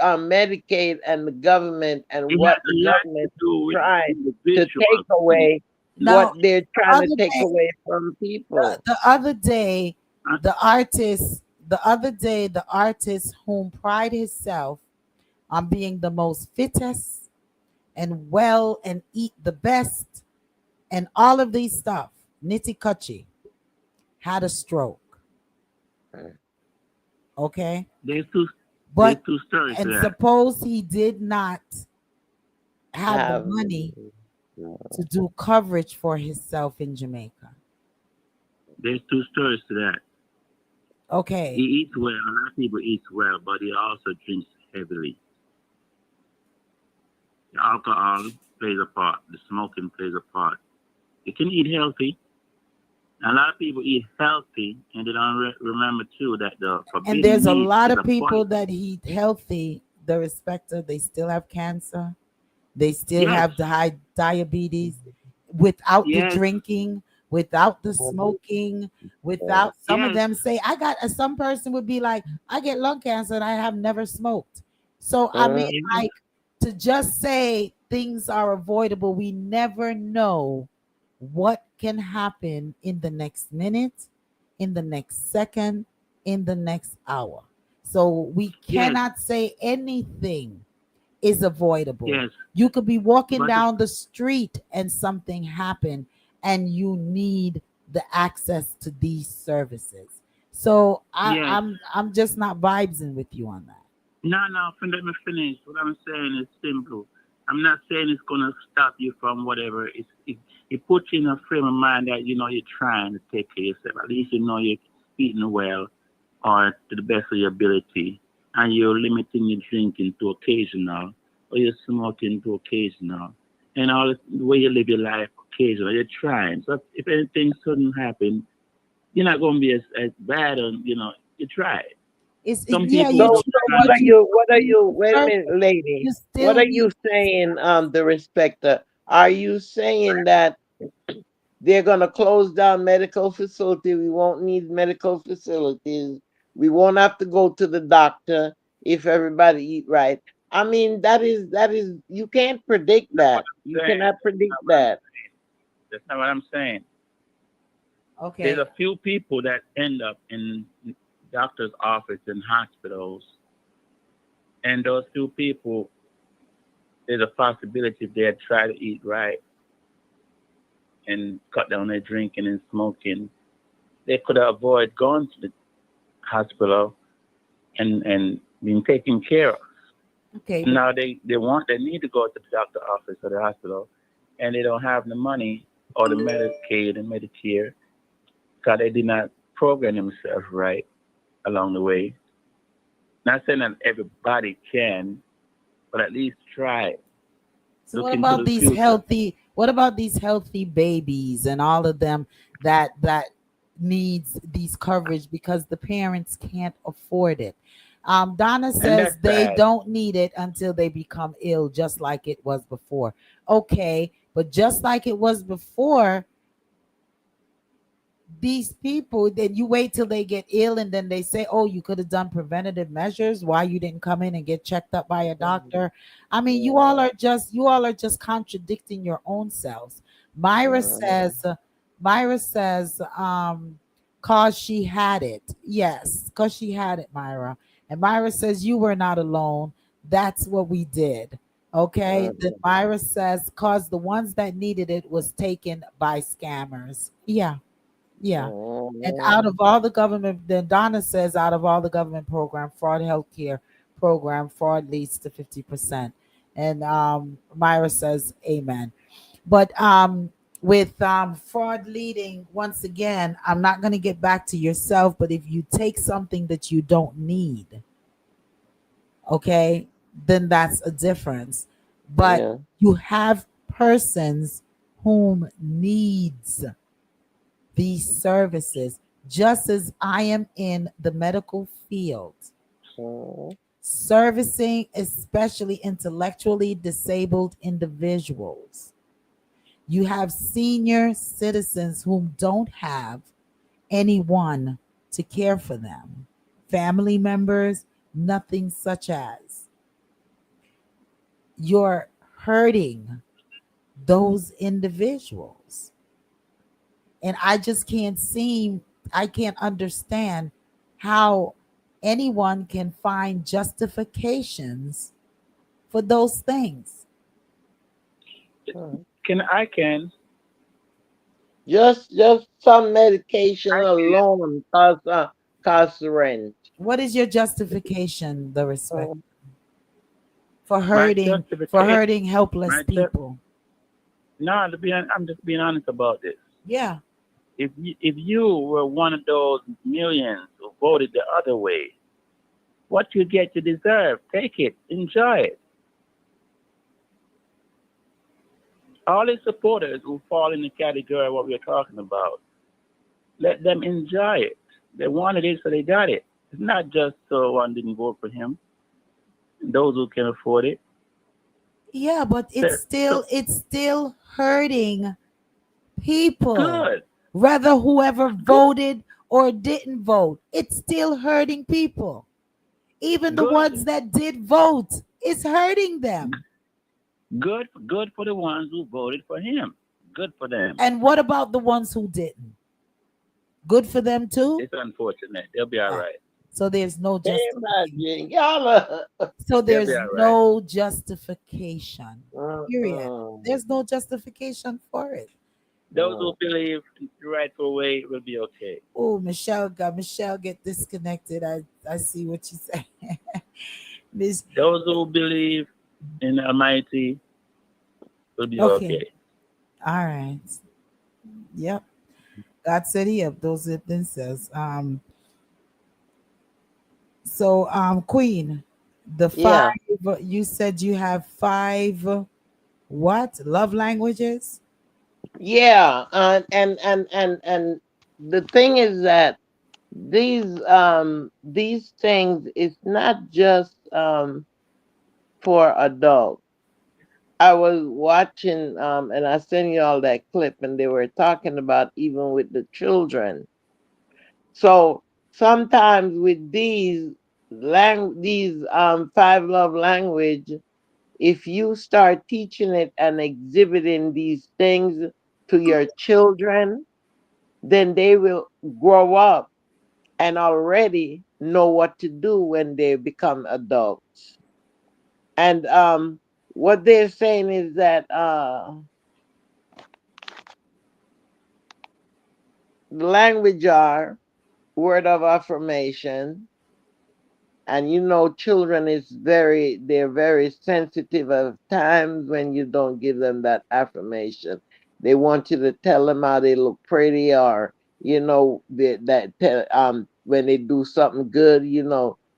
Medicaid and the government and has what the a lot to government do with trying the to take individual. away what Now, they're the trying to other take day, away from people. the other day, Huh? the artist whom pride himself on being the most fittest and well and eat the best and all of these stuff, Nitty Kutchi, had a stroke. Okay. There's two there's But two stories to and that. suppose he did not have the Have money to do coverage for himself in Jamaica. There's two stories to that. He Okay. eats well. A lot of people eat well, but he also drinks heavily. The alcohol plays a part. The smoking plays a part. You can eat healthy. A lot of people eat healthy, and they don't remember too that the And forbidden there's a meat lot is of a people poison. that eat healthy, the respecter, they still have cancer. They still Yes, have the high diabetes without the yes, drinking, without the smoking, without some of Yes, them say, I got some person would be like, I get lung cancer and I have never smoked. So I mean, Mhm. like, to just say things are avoidable, we never know what can happen in the next minute, in the next second, in the next hour. So we yes, cannot say anything is avoidable. yes. You could be walking But down the street and something happen and you need the access to these services. So yes. I'm just not vibesing with you on that. No, no, let me finish. What I'm saying is simple. I'm not saying it's gonna stop you from whatever. It puts you in a frame of mind that you know you're trying to take care of yourself. At least you know you're eating well or to the best of your ability, and you're limiting your drinking to occasional, or you're smoking to occasional, and all the way you live your life occasional. You're trying. So if anything sudden happen, you're not gonna be as bad, and you know you try. Some Yeah, people you So, don't so try. try, but what are you you, wait a serve- minute, lady. you What still are need you saying, the respecter? Are you saying that they're gonna close down medical facility? We won't need medical facilities. We won't have to go to the doctor if everybody eat right. I mean, that is you can't predict That's what that. I'm You saying. cannot That's predict not what I'm that. saying. That's not what I'm saying. There's okay. a few people that end up in doctor's office and hospitals, and those few people, there's a possibility if they try to eat right and cut down their drinking and smoking, they could avoid going to the hospital and being taken care of. Okay, but Now they need to go to the doctor office or the hospital, and they don't have the money or the Medicaid and Medicare because they did not program themselves right along the way. Not saying that everybody can, but at least try. so Look into the future. what about these healthy babies and all of them that needs these coverage because the parents can't afford it? Donna And says that's they sad. don't need it until they become ill, just like it was before. Okay, but just like it was before, these people, then you wait till they get ill and then they say, oh, you could have done preventative measures, why you didn't come in and get checked up by a doctor. I mean, Yeah. you all are just contradicting your own selves. myra Mhm. says myra says cause she had it. Yes, cause she had it, Myra. And Myra says you were not alone, that's what we did. Okay, then Mhm. Myra says cause the ones that needed it was taken by scammers. Yeah, yeah. And out Mhm. of all the government, then Donna says, out of all the government program, fraud healthcare program, fraud leads to 50%. And Myra says, amen. But with fraud leading, once again, I'm not going to get back to yourself, but if you take something that you don't need, okay, then that's a difference. But Yeah. you have persons whom needs these services, just as I am in the medical field, Mhm. servicing especially intellectually disabled individuals. You have senior citizens whom don't have anyone to care for them, family members, nothing such as. You're hurting those individuals. And I just can't seem, I can't understand how anyone can find justifications for those things. Mhm. I can Just some medication I can alone cost rent. What is your justification, the respect, Mhm. my for justification hurting helpless my just people? no I'm just being honest about this. Yeah. If you were one of those millions who voted the other way, what you get you deserve. Take it, enjoy it. All the supporters who fall in the category of what we're talking about, let them enjoy it. They wanted it, so they got it. It's not just so one didn't vote for him. Those who can afford it. Yeah, but So it's still hurting people. good. Whether whoever voted or didn't vote, it's still hurting people. Even the Good. ones that did vote, it's hurting them. Good for the ones who voted for him. Good for them. And what about the ones who didn't? Good for them too? It's unfortunate. They'll be all Ah, right. so there's no justification. Imagine y'all. So They'll there's be all right. no justification. Period. Mm-mm. There's no justification for it. Those who Mm. believe the rightful way will be okay. Oh, Michelle get disconnected. I see what you say. Miss Those who believe in the Almighty will be Okay. okay. All right. Yep. God said he up those it then says. So Queen, the five Yeah, you said you have five what? Love languages? yeah, and the thing is that these things is not just for adults. I was watching and I sent you all that clip and they were talking about even with the children. So sometimes with these five love language, if you start teaching it and exhibiting these things to your children, then they will grow up and already know what to do when they become adults. And what they're saying is that the language are word of affirmation, and you know children is they're very sensitive of times when you don't give them that affirmation. They want you to tell them how they look pretty, or when they do something good,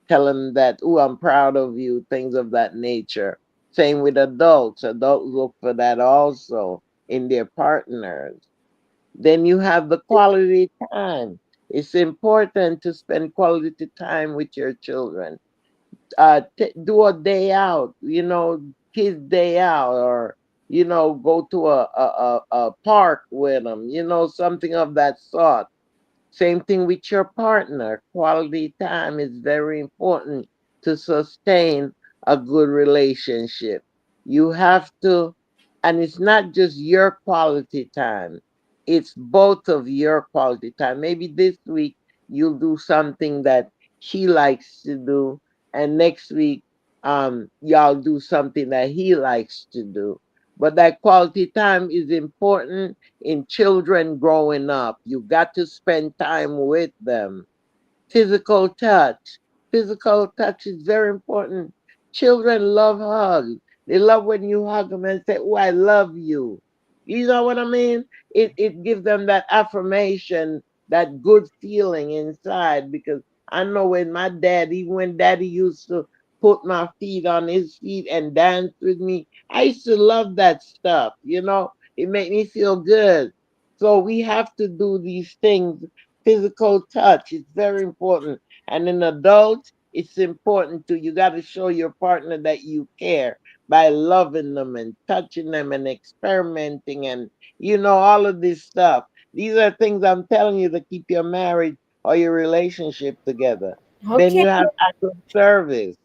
tell them that, oh, I'm proud of you, things of that nature. Same with adults look for that also in their partners. Then you have the quality time. It's important to spend quality time with your children. Do a day out, kids day out, or go to a park with them, something of that sort. Same thing with your partner. Quality time is very important to sustain a good relationship. You have to, and it's not just your quality time, it's both of your quality time. Maybe this week you'll do something that she likes to do, and next week y'all do something that he likes to do. But that quality time is important in children growing up. You got to spend time with them. Physical touch. Physical touch is very important. Children love hugs. They love when you hug them and say, oh, I love you. You know what I mean? It gives them that affirmation, that good feeling inside. Because I know when my dad, even when daddy used to put my feet on his feet and dance with me, I used to love that stuff. It made me feel good. So we have to do these things. Physical touch is very important. And in adults, it's important too. You got to show your partner that you care by loving them and touching them and experimenting and, all of this stuff. These are things I'm telling you to keep your marriage or your relationship together. Then Okay. you have acts of service.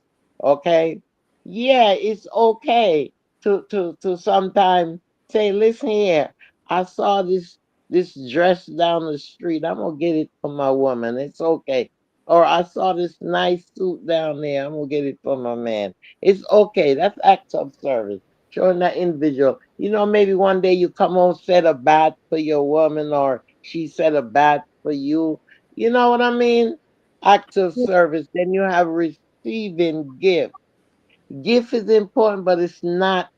Okay. Yeah, it's okay to sometimes say, listen here, I saw this dress down the street. I'm gonna get it for my woman. It's okay. Or I saw this nice suit down there. I'm gonna get it for my man. It's okay. That's acts of service. Showing that individual. Maybe one day you come home, set a bath for your woman, or she set a bath for you. You know what I mean? Acts of service. Then you have receiving gifts. Gift is important, but it's not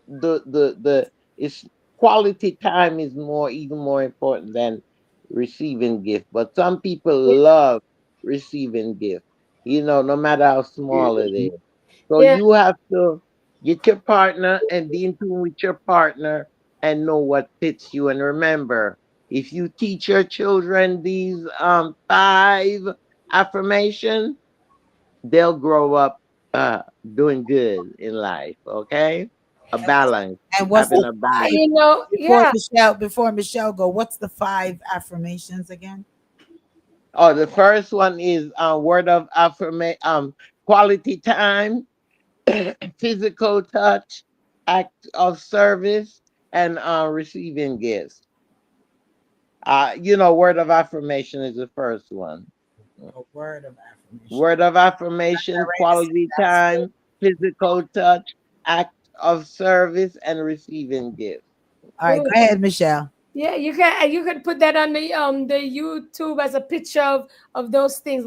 the it's quality time is more even more important than receiving gift. But some people love receiving gift, no matter how small it is. So Yeah. you have to get your partner and be in tune with your partner and know what fits you. And remember, if you teach your children these five affirmations, they'll grow up uh doing good in life. Okay. a balance, And what's having the a five balance. You know, yeah. before Michelle go, what's the five affirmations again? Oh, the first one is word of affirmation, quality time, physical touch, act of service, and receiving gifts. Word of affirmation is the first one. A word of affirmation. Word of I affirmation, read the same. quality That's good. time, physical touch, act of service, and receiving gifts. All right, go ahead, Michelle. Yeah, you could put that on the YouTube as a picture of those things.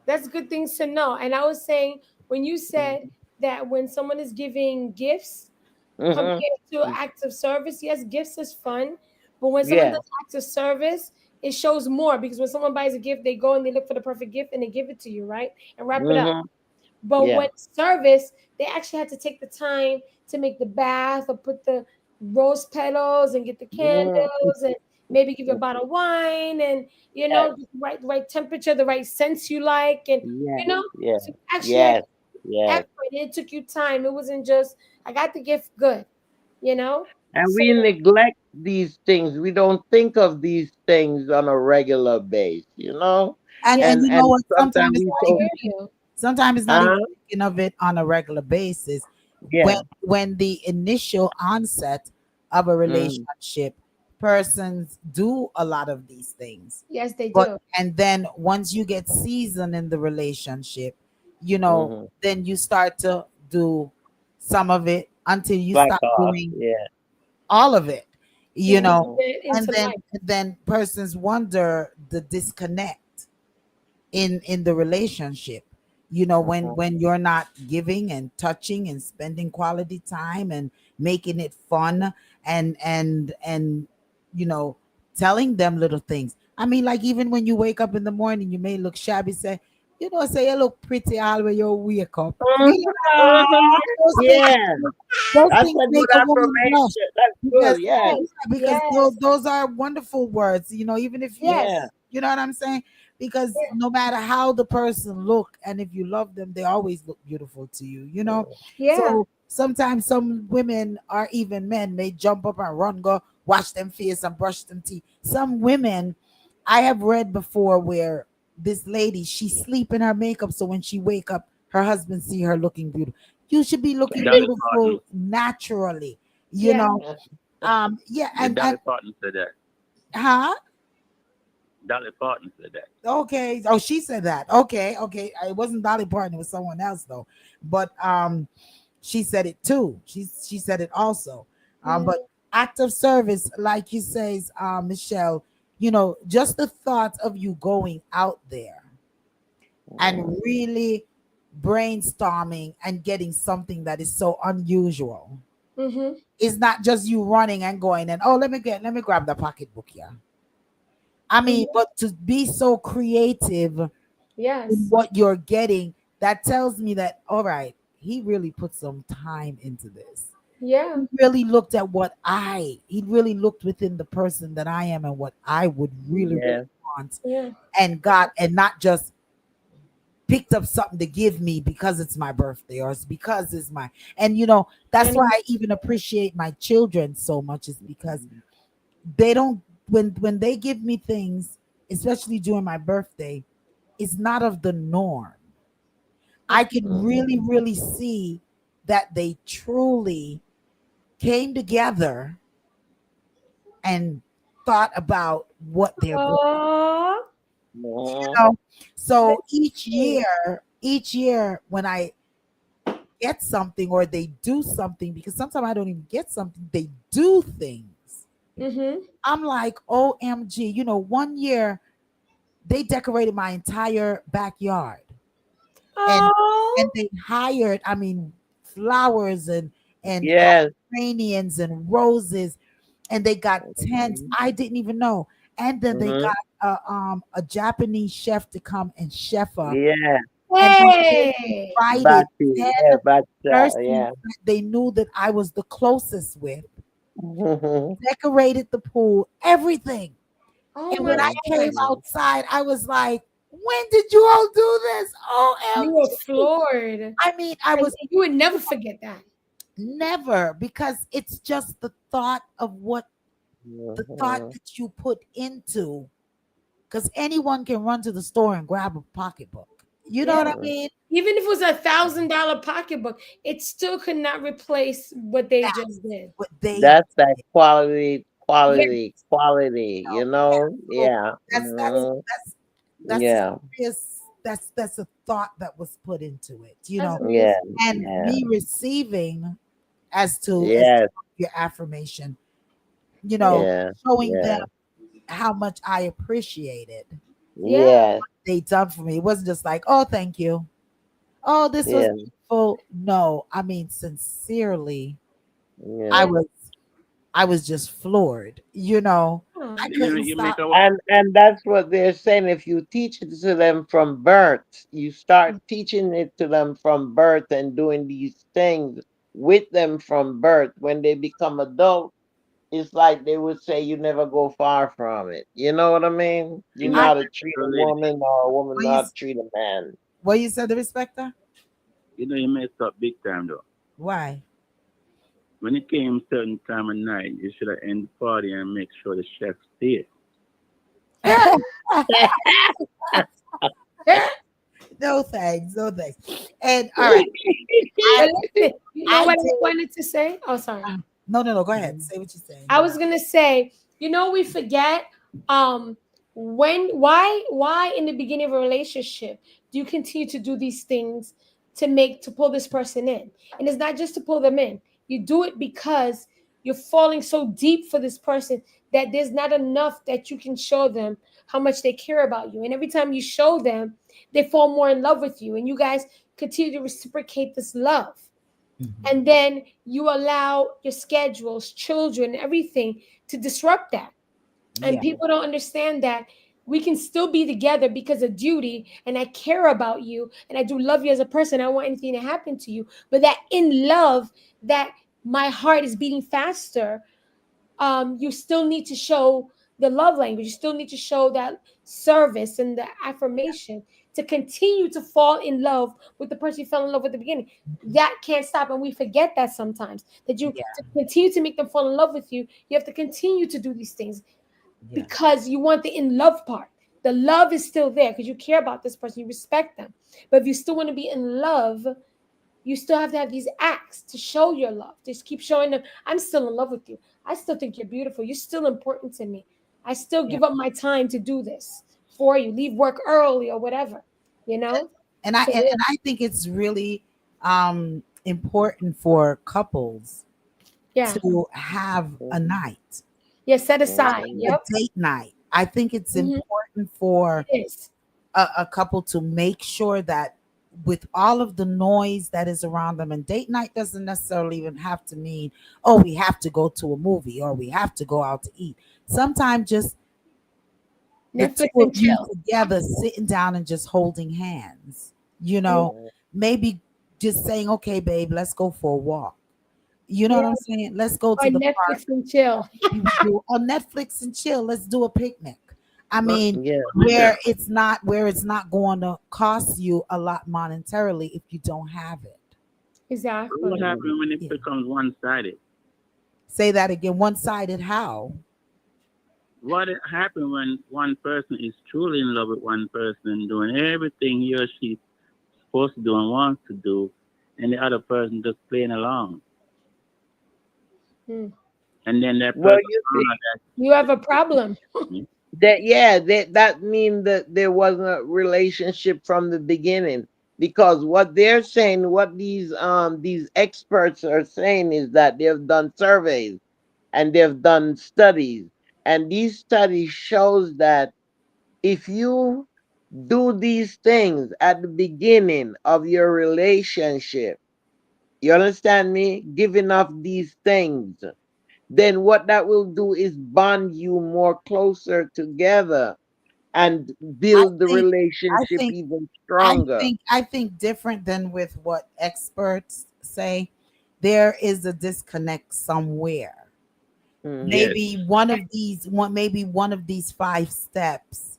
That's good things to know. And I was saying when you said that when someone is giving gifts Mm-hmm. compared to acts of service, yes, gifts is fun, but when someone Yeah. does acts of service, it shows more because when someone buys a gift, they go and they look for the perfect gift and they give it to you, right? And wrap it up. Mm-hmm. But Yeah. when service, they actually had to take the time to make the bath or put the rose petals and get the Mm-hmm. candles and maybe give you a bottle of wine and Yes. the right temperature, the right scents you like, and Yes. you know, Yes. so you actually had Yes. Yes. effort. It took you time. It wasn't just I got the gift good, you know. And So we neglect these things. We don't think of these things on a regular base. And yes, you know And what? sometimes we I so hear you. Sometimes it's not even uh thinking of it on a regular basis. When yeah. the initial onset of a Mm-hmm. relationship, persons do a lot of these things. Yes, they But do. and then once you get seasoned in the relationship, Mm-hmm. then you start to do some of it until you Slack stop off. doing Yeah. all of it. You Because know, you Mm-hmm. get and into then life. persons wonder the disconnect in the relationship, when Mm-hmm. you're not giving and touching and spending quality time and making it fun, and you know telling them little things. I mean, like, even when you wake up in the morning, you may look shabby, say you look pretty all when you wake up. Mm-hmm. Those things Yeah. those That's things a make good a woman blush, affirmation. That's because good. Yes. Yes, those yes, are wonderful words, even if Yeah. yes, you know what I'm saying, because no matter how the person look, and if you love them, they always look beautiful to you. yeah. So sometimes some women, or even men, may jump up and run, go wash them face and brush them teeth. Some women, I have read before, where this lady, she sleep in her makeup, so when she wake up, her husband see her looking beautiful. You should be looking Dolly Parton. beautiful naturally, you Yeah. know. Yeah, The and Dolly Parton said that. huh? Dolly Parton said that. Okay. Oh, she said that. Okay, okay. It wasn't Dolly Parton, it was someone else though. But she said it too. She said it also. But Mhm. act of service, like you says, Michelle, just the thought of you going out there and really brainstorming and getting something that is so unusual. Mhm. It's not just you running and going and, oh, let me grab the pocketbook here. I mean, Mhm. but to be so creative in Yes. what you're getting, that tells me that, all right, he really put some time into this. Yeah. He really looked at he really looked within the person that I am and what I would really, really Yeah. want, Yeah. and got, and not just picked up something to give me because it's my birthday, or it's because it's my, and that's why And I even appreciate my children so much, is because they don't, when they give me things, especially during my birthday, it's not of the norm. I could Mm-hmm. really, really see that they truly came together and thought about what they're going. oh, Mm-hmm. know. So that's sweet. each year when I get something, or they do something, because sometimes I don't even get something, they do things. Mhm. I'm like, OMG, one year they decorated my entire backyard, and Oh. they hired, I mean, flowers and Yes. geraniums and roses, and they got tents Mm-hmm. I didn't even know, and then they Mm-hmm. got a Japanese chef to come and chef up, Yeah. and then they Hey. invited Bati. 10 Yeah. Bacha. persons Yeah. that they knew that I was the closest with, Mm-hmm. decorated the pool, everything. Oh And when my I came gosh. Mm-hmm. outside, I was like, when did you all do this? You were OMG. floored. I mean, I And was you would never forget that. never, because it's just the thought of what the thought Mhm. that you put into, because anyone can run to the store and grab a pocketbook. You know Yeah. what I Mhm. mean? Even if it was $1,000 pocketbook, it still could not replace what they just That's did. what they That's that quality, Yeah. quality, quality. know. You know? So Yeah. that is Mhm. that's a Yeah. serious, that's a thought that was put into it, That's Yeah. amazing. and Yeah. me receiving as to Yes. your affirmation, Yeah. Yeah. showing them Yeah. how much I appreciated Yeah. Yes. they done for me. It wasn't just like, oh, thank you. Oh, this was Yeah. beautiful. No, I mean sincerely, I Yeah. Yeah. was I was just floored. Oh, I You couldn't you make stop. a And that's what they're saying. If you teach it to them from birth, you start teaching it to them from birth and doing these things with them from birth. When they become adult, it's like they would say you never go far from it. You know what I mean? You know yeah. I how to treat a lady. woman or a woman what know you how to treat a man. what you said, the respecter. You messed up big time though. Why? When it came certain time of night, you should have ended the party and make sure the chef stayed. No thanks, no thanks. And all right, I But listen, you know I what I did. wanted to say? Oh, sorry. No, no, no. Go ahead. Say what you're saying. I was gonna say, we forget um why in the beginning of a relationship do you continue to do these things to pull this person in? And it's not just to pull them in. You do it because you're falling so deep for this person that there's not enough that you can show them how much they care about you. And every time you show them, they fall more in love with you and you guys continue to reciprocate this love, Mhm. and then you allow your schedules, children, everything to disrupt that. And Yeah, people don't understand that we can still be together because of duty, and I care about you and I do love you as a person. I don't want anything to happen to you, but that in love, that my heart is beating faster, you still need to show the love language. You still need to show that service and the affirmation to continue to fall in love with the person you fell in love with at the beginning. That can't stop, and we forget that sometimes. That you yeah, to continue to make them fall in love with you, you have to continue to do these things yeah, because you want the in love part. The love is still there because you care about this person, you respect them. But if you still want to be in love, you still have to have these acts to show your love. Just keep showing them, I'm still in love with you. I still think you're beautiful. You're still important to me. I still yeah. give up my time to do this for you, leave work early or whatever, you know? And So, yeah. and I think it's really important for couples Yeah. to have a night, Yeah. Set aside. Mhm. a Yep. date night. I think it's Hmm. important It for is. a couple to make sure that with all of the noise that is around them, and date night doesn't necessarily even have to mean, oh, we have to go to a movie or we have to go out to eat. Sometimes just the two Netflix of and you chill. together sitting down and just holding hands, Mhm. maybe just saying, okay, babe, let's go for a walk. You know Yeah. what I'm saying? Let's go Or to the park. Netflix and chill. We do on Netflix and chill. Let's do a picnic. I But mean, Yeah. where it's not going to cost you a lot monetarily if you don't have it. what Exactly. Mhm. happens when it Yeah. becomes one sided? Say that again. One sided how? What happens when one person is truly in love with one person and doing everything he or she supposed to do and wants to do, and the other person just playing along, Mm. and then that Well, person you see. You have a problem. That mean that there wasn't a relationship from the beginning, because what they're saying, what these experts are saying, is that they've done surveys and they've done studies, and these studies shows that if you do these things at the beginning of your relationship, you understand me, giving up these things, then what that will do is bond you more closer together and I build the think I relationship think even I stronger. think I think different than with what experts say, there is a disconnect somewhere. Mhm. Yes. Maybe one of these 5 steps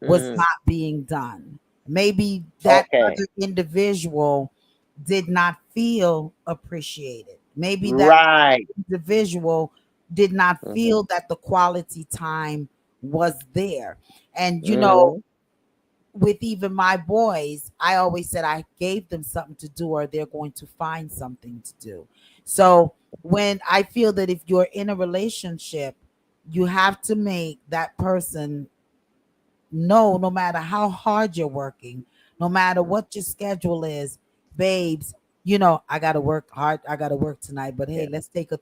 was Mhm. not being done. Maybe that Okay. other individual did not feel appreciated. Maybe that Right. individual did not Mhm. feel that the quality time was there. And Mhm. with even my boys, I always said I gave them something to do or they're going to find something to do. So when I feel that if you're in a relationship, you have to make that person know, no matter how hard you're working, no matter what your schedule is, babes, I gotta work hard, I gotta work tonight. But hey, Yeah. let's take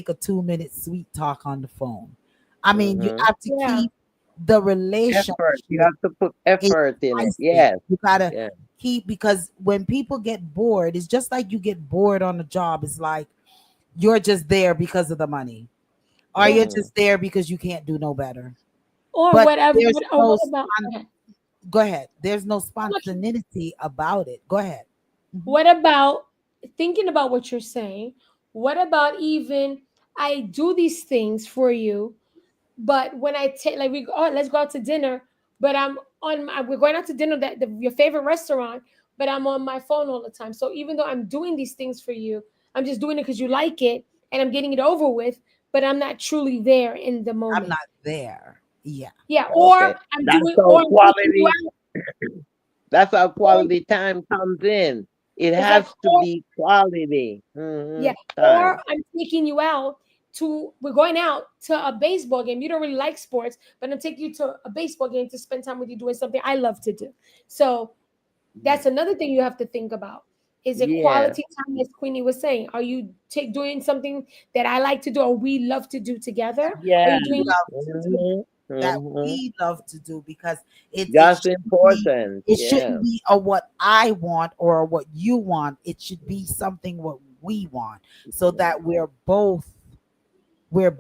a 2 minute sweet talk on the phone. I mean, you Mhm. have to Yeah. keep the Effort. You relationship have to put effort in it. enticing. Yes. You gotta Yeah. keep, because when people get bored, it's just like you get bored on a job. It's like you're just there because of the money, or Yeah. you're Mhm. just there because you can't do no better. Or But whatever. there's Or no what about? Okay. go ahead. There's no I'm not sure. spontaneity about it. Go ahead. Mhm. What about thinking about what you're saying? What about even I do these things for you, but when I take like let's go out to dinner, but we're going out to dinner your favorite restaurant, but I'm on my phone all the time. So even though I'm doing these things for you, I'm just doing it because you like it and I'm getting it over with, but I'm not truly there in the I'm moment. not there. Yeah. Yeah, Okay. That's or how I'm taking you quality. out. That's how Or, quality time comes in. It it's like has to be quality. yeah, or Time. I'm taking you out we're going out to a baseball game. You don't really like sports, but I'm taking you to a baseball game to spend time with you doing something I love to do. So that's another thing you have to think about. Is it Yeah. quality time, as Queenie was saying? Are you doing something that I like to do or we love to do together? Are Yeah. you doing Love to do Mhm. that Mhm. we love to do, because That's important. it Yeah. shouldn't be a what I want or what you want. It should be something what we want, so that we're both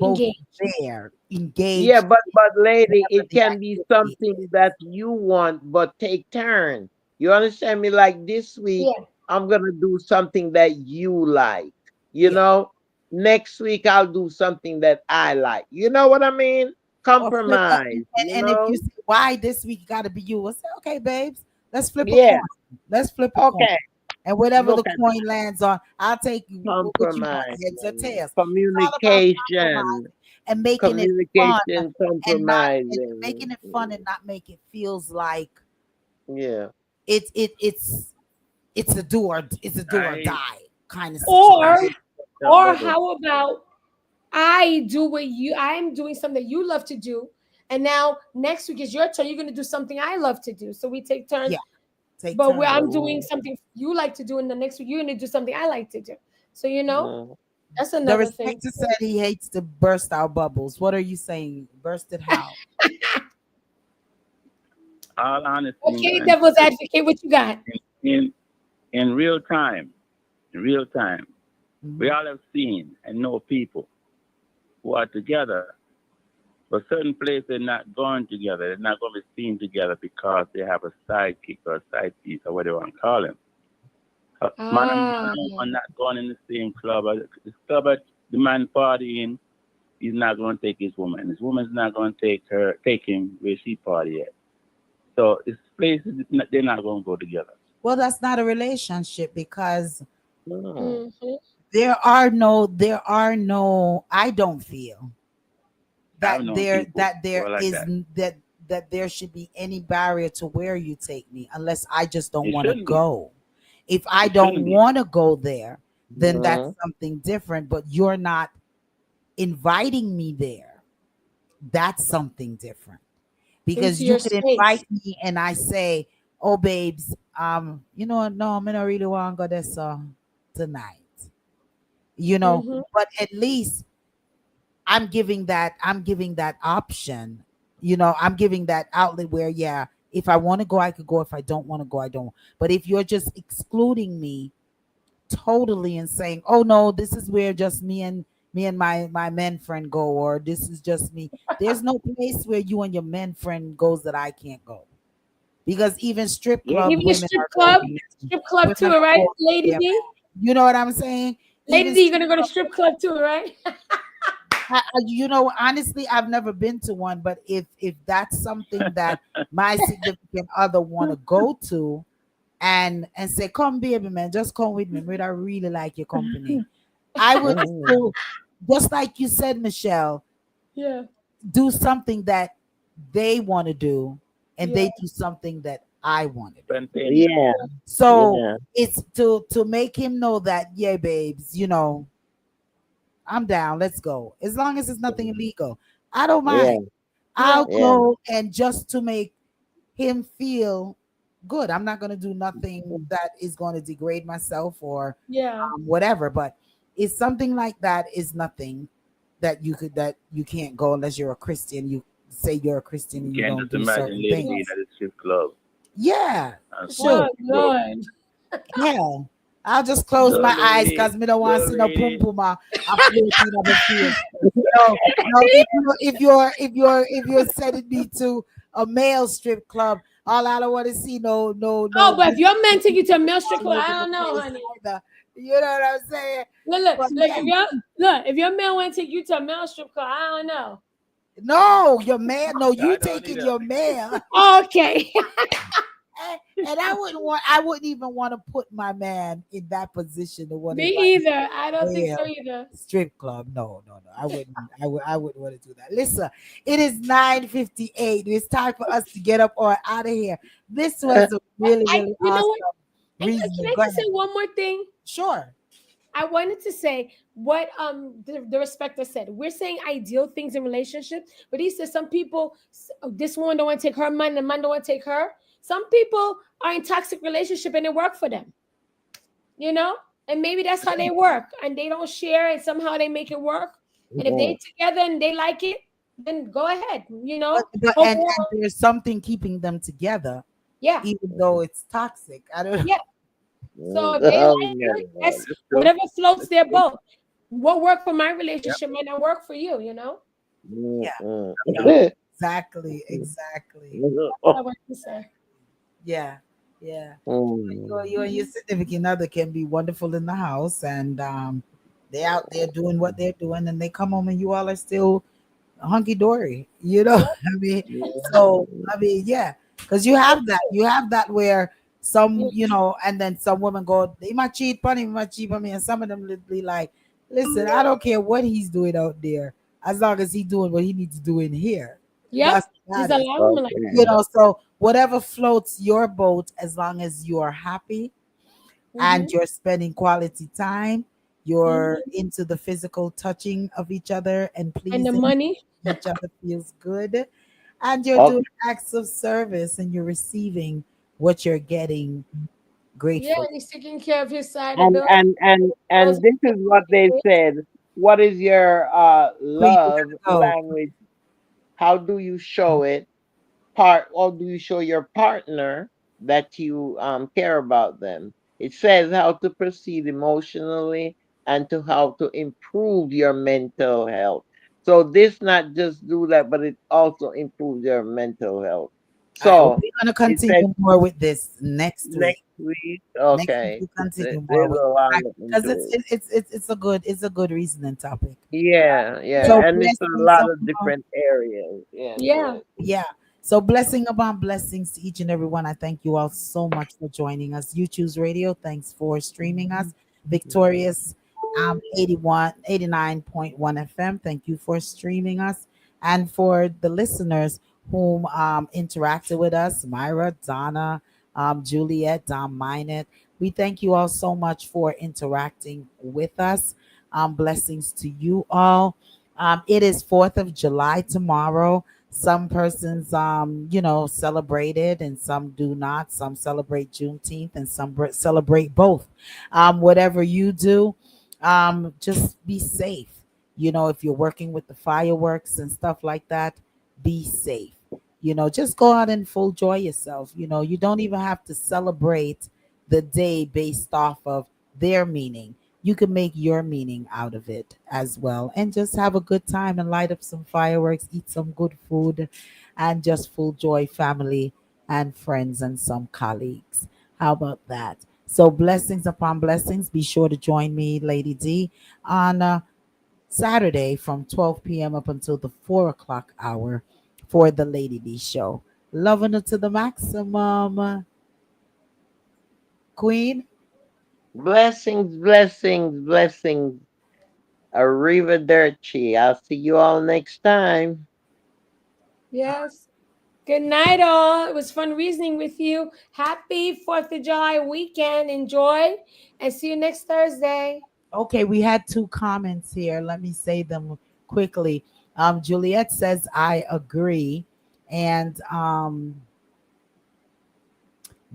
engaged? there, Yeah, engaged but in lady, whatever it the can be activity something is. that you want, but take turn. You understand me? Like this week, Yeah, I'm gonna do something that you like. You Yeah. know, next week I'll do something that I like. You know what I mean? Or flip up, and, Compromise. You and if you know? say why this week got to be you, we'll say, okay, babes, let's flip a Yeah. coin. Let's flip a coin. Okay. And whatever the Look at coin lands on, I'll take you. What you want, compromise. heads or tails? It's all about Communication. compromising and making it fun, Communication. and not and Compromising. making it fun, and not make it feels like Yeah. it's a do or I die kind of or situation. Somebody. how about I am doing something that you love to do, and now next week is your turn. You're going to do something I love to do, so we take turns. Yeah, take But where I'm turns. doing Mhm. something you like to do, and the next week you're going to do something I like to do. So Mhm. that's The another thing. respecter said he hates to burst out bubbles. What are you saying? Burst it how? all honesty Okay, and devil's truth, advocate, what you got? in in real time, in real time, we Mhm. all have seen and know people who are together, but certain places they're not going together. They're not going to be seen together because they have a sidekick or a side piece or whatever you want to call him. Man and Ah, man are not going in the same club. The club at the man partying, he's not going to take his woman. His woman's not going to take him where she party at. So it's places they're not going to go together. Well, that's not a relationship, because Mhm. hmm there are no, I don't feel that I've known there people that who there are like is that. that there should be any barrier to where you take me, unless I just don't It want to shouldn't be. go. If I It don't shouldn't be. want to go there, then that's Mhm. something different, but you're not inviting me there. That's something different, because into you your could invite space. me and I say, "Oh, babes, no, I don't really want to go there so tonight." Hmm. But at least I'm giving that option. I'm giving that outlet where, yeah, if I want to go, I could go. If I don't want to go, I don't. But if you're just excluding me totally and saying, "Oh no, this is where just me and my men friend go," or "This is just me," there's no place where you and your men friend goes that I can't go, because even strip Yeah. club Even the women strip are club, going. strip club Women tour, are right? going Lady there, D? man. You know what I'm saying? Lady Even D, you're strip gonna go to club strip club too, right? You know, honestly, I've never been to one, but if that's something that my significant other want to go to, and say, "Come, baby, man, just come with me. But I really like your company." I would Mm, still, just like you said, Michelle, Yeah. do something that they want to do, and Yeah. they do something that I want to do. Spontaneous. yeah, So yeah, it's to make him know that, yeah, babes, I'm down. Let's go. As long as it's nothing illegal, I don't mind. yeah, Yeah. I'll yeah. go, and just to make him feel good. I'm not going to do nothing that is going to degrade myself or Yeah. whatever. But it's something like that is nothing that you can't go unless you're a Christian. You say you're a Christian You and you can't don't just do imagine certain Lady things. being at a strip club Yeah, and shoot. Oh smoking dope. Lord. Hell, I'll just close No, my eyes lady. because me don't want No, to see no pum lady. pum a floating on the field. No, no. If you're sending me to a male strip club, all I don't want to see no Oh, but if your man take you to a male strip all club, I over the don't know, place honey. either. You know what I'm saying? But Look. yeah, If your man want to take you to a male strip club, I don't know. no, your man. No, you I don't taking either. your man. Okay. And I wouldn't even want to put my man in that position to want Me to invite him either. I to don't think a so either. strip club. No, no, no. I wouldn't want to do that. Listen, it is 9:58. It's time for us to get up or out of here. This was a really, I really You know what? awesome And can reasoning. I Go just say ahead. one more thing? Sure. I wanted to say what the respecter said. We're saying ideal things in relationships, but he says some people, this woman don't want to take her man, the man don't want to take her. Some people are in toxic relationship and it work for them, you know, and maybe that's how they work, and they don't share, and somehow they make it work. And if they Mm, together and they like it, then go ahead, you know. But and Overall, there's something keeping them together, yeah, even though it's toxic. I don't. yeah. So mm. if they Oh, like yeah. it, that's That's true. whatever floats That's their true. boat. What worked for my Yep. relationship might not work for you, you know? Mm, Yeah. mm. Yeah. Exactly. Exactly. That's what I want to say. Yeah. Yeah. You and your Mm. significant other can be wonderful in the house, and they out there doing what they're doing, and they come home and you all are still hunky dory. You know, I mean, so I mean, yeah, because you have that where Yeah. and then some women go, he might cheat on him, he might cheat on me, and some of them will be like, listen, I don't care what he's doing out there, as long as he's doing what he needs to do in here. Yep. That's what There's a matters. lot of women like that. Okay. So whatever floats your boat, as long as you are happy and Hmm. you're spending quality time, you're Hmm. into the physical touching of each other and And the pleasing money. each other feels good, and you're Okay. doing acts of service and you're receiving what you're getting Yeah, gratefully. and he's taking care of his side of And the and and bills. and this is what they said. What is your Where you love gonna go? language? How do you show it? Or do you show your partner that you care about them? It says how to proceed emotionally and to how to improve your mental health. So this not just do that, but it also improves your mental health. So We're gonna it said continue more with this next week. next week. Next week Okay, we continue more there's with a lot because into it's it. it, it's a good reasoning topic. Yeah, yeah, Yeah. So and it's a blessings lot of upon different areas into Yeah. it. Yeah. So blessing upon blessings to each and every one. I thank you all so much for joining us. You Choose Radio. Thanks for streaming us. Victorious 89.1 FM. Thank you for streaming us. And for the listeners whom interacted with us, Myra, Donna, Juliet, Dom Minot, we thank you all so much for interacting with us. Blessings to you all. It is 4th of July tomorrow. Some persons, celebrate it and some do not. Some celebrate Juneteenth and some celebrate both. Whatever you do, just be safe. If you're working with the fireworks and stuff like that, be safe. Just go out and full joy yourself. You don't even have to celebrate the day based off of their meaning. You can make your meaning out of it as well, and just have a good time and light up some fireworks, eat some good food, and just full joy family and friends and some colleagues. How about that? So blessings upon blessings. Be sure to join me, Lady D, on Saturday from 12 p.m. up until the 4 o'clock hour for the Lady D show. Loving it to the maximum. Queen. Blessings, blessings, blessings. Arrivederci. I'll see you all next time. Yes. Good night, all. It was fun reasoning with you. Happy 4th of July weekend. Enjoy and see you next Thursday. Okay, we had two comments here. Let me say them quickly. Juliet says, I agree. And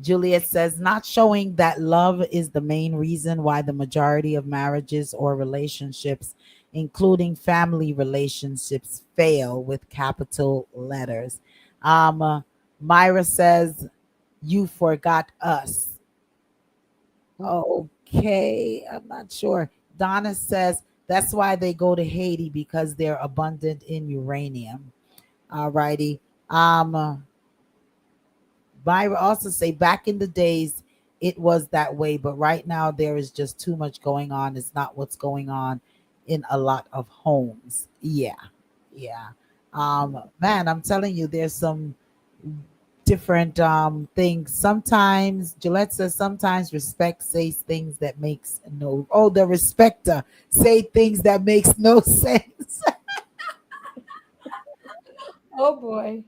Juliet says, not showing that love is the main reason why the majority of marriages or relationships, including family relationships, fail with capital letters. Myra says, you forgot us. Okay, I'm not sure. Donna says, that's why they go to Haiti because they're abundant in uranium. All righty. Myra also say back in the days it was that way, but right now there is just too much going on. It's not what's going on in a lot of homes. Yeah. Yeah. Man, I'm telling you, there's some different things. Sometimes Gillette says sometimes respect says things that makes no the respecter say things that makes no sense. Oh boy.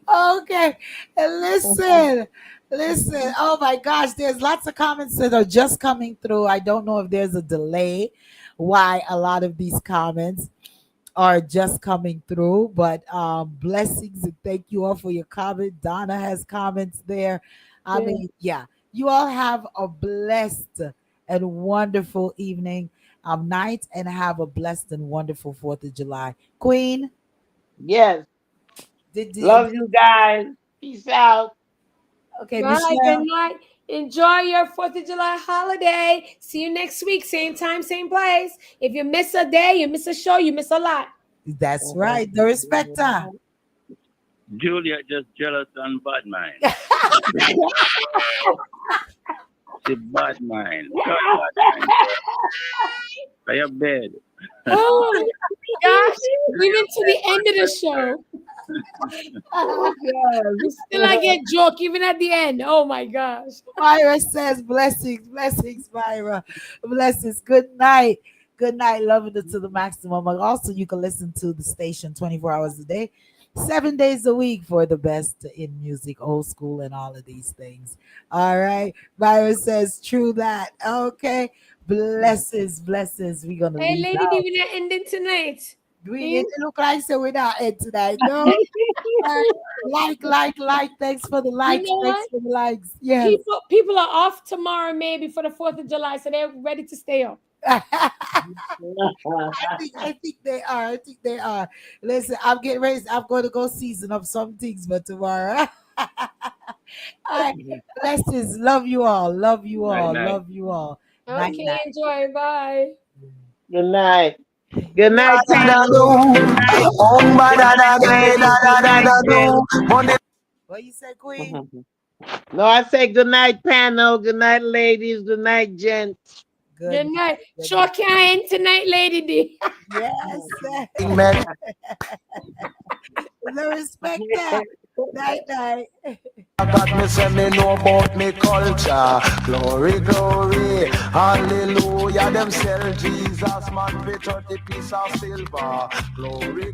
Okay. And listen. Oh my gosh, there's lots of comments that are just coming through. I don't know if there's a delay why a lot of these comments are just coming through, but blessings and thank you all for your comment. Donna has comments there. I mean, yeah, you all have a blessed and wonderful evening, night, and have a blessed and wonderful 4th of July. Queen, Yes. Love you guys. Peace out. okay, Bye. Good Michelle. night. Enjoy your 4th of July holiday. See you next week. Same time, same place. If you miss a day, you miss a show, you miss a lot. That's right. Darespecta. Julia just jealous and bad mind. She bad mind. By your bed. Oh gosh, even to the end of the show. You still I get joke even at the end. Oh my gosh. Myra says blessings, Myra. Blessings. Good night. Good night. Loving it to the maximum. Also, you can listen to the station 24 hours a day, 7 days a week for the best in music, old school, and all of these things. All right. Myra says, true that. Okay. Blessings. We're going to Hey, leave lady, now. we're not ending tonight. It look like so we're not in tonight. No. Like. Thanks for the likes. You know Thanks what? for the likes. Yes. People are off tomorrow, maybe for the 4th of July, so they're ready to stay up. I think they are. I think they are. Listen, I'm getting ready. I'm going to go season up some things, but tomorrow. All right. Blessings. Love you all. Love you all. Night. Love you all. Night, Okay, night. enjoy. Bye. Good night. Good night, What you say, Queen? No, I say good night, panel. Good night, ladies. Good night, gents. Good night. Sure can tonight, Lady D. Yes. The respect. Night, night. God me say me know about me culture. Glory, hallelujah. Them sell Jesus man for 30 piece of silver. Glory.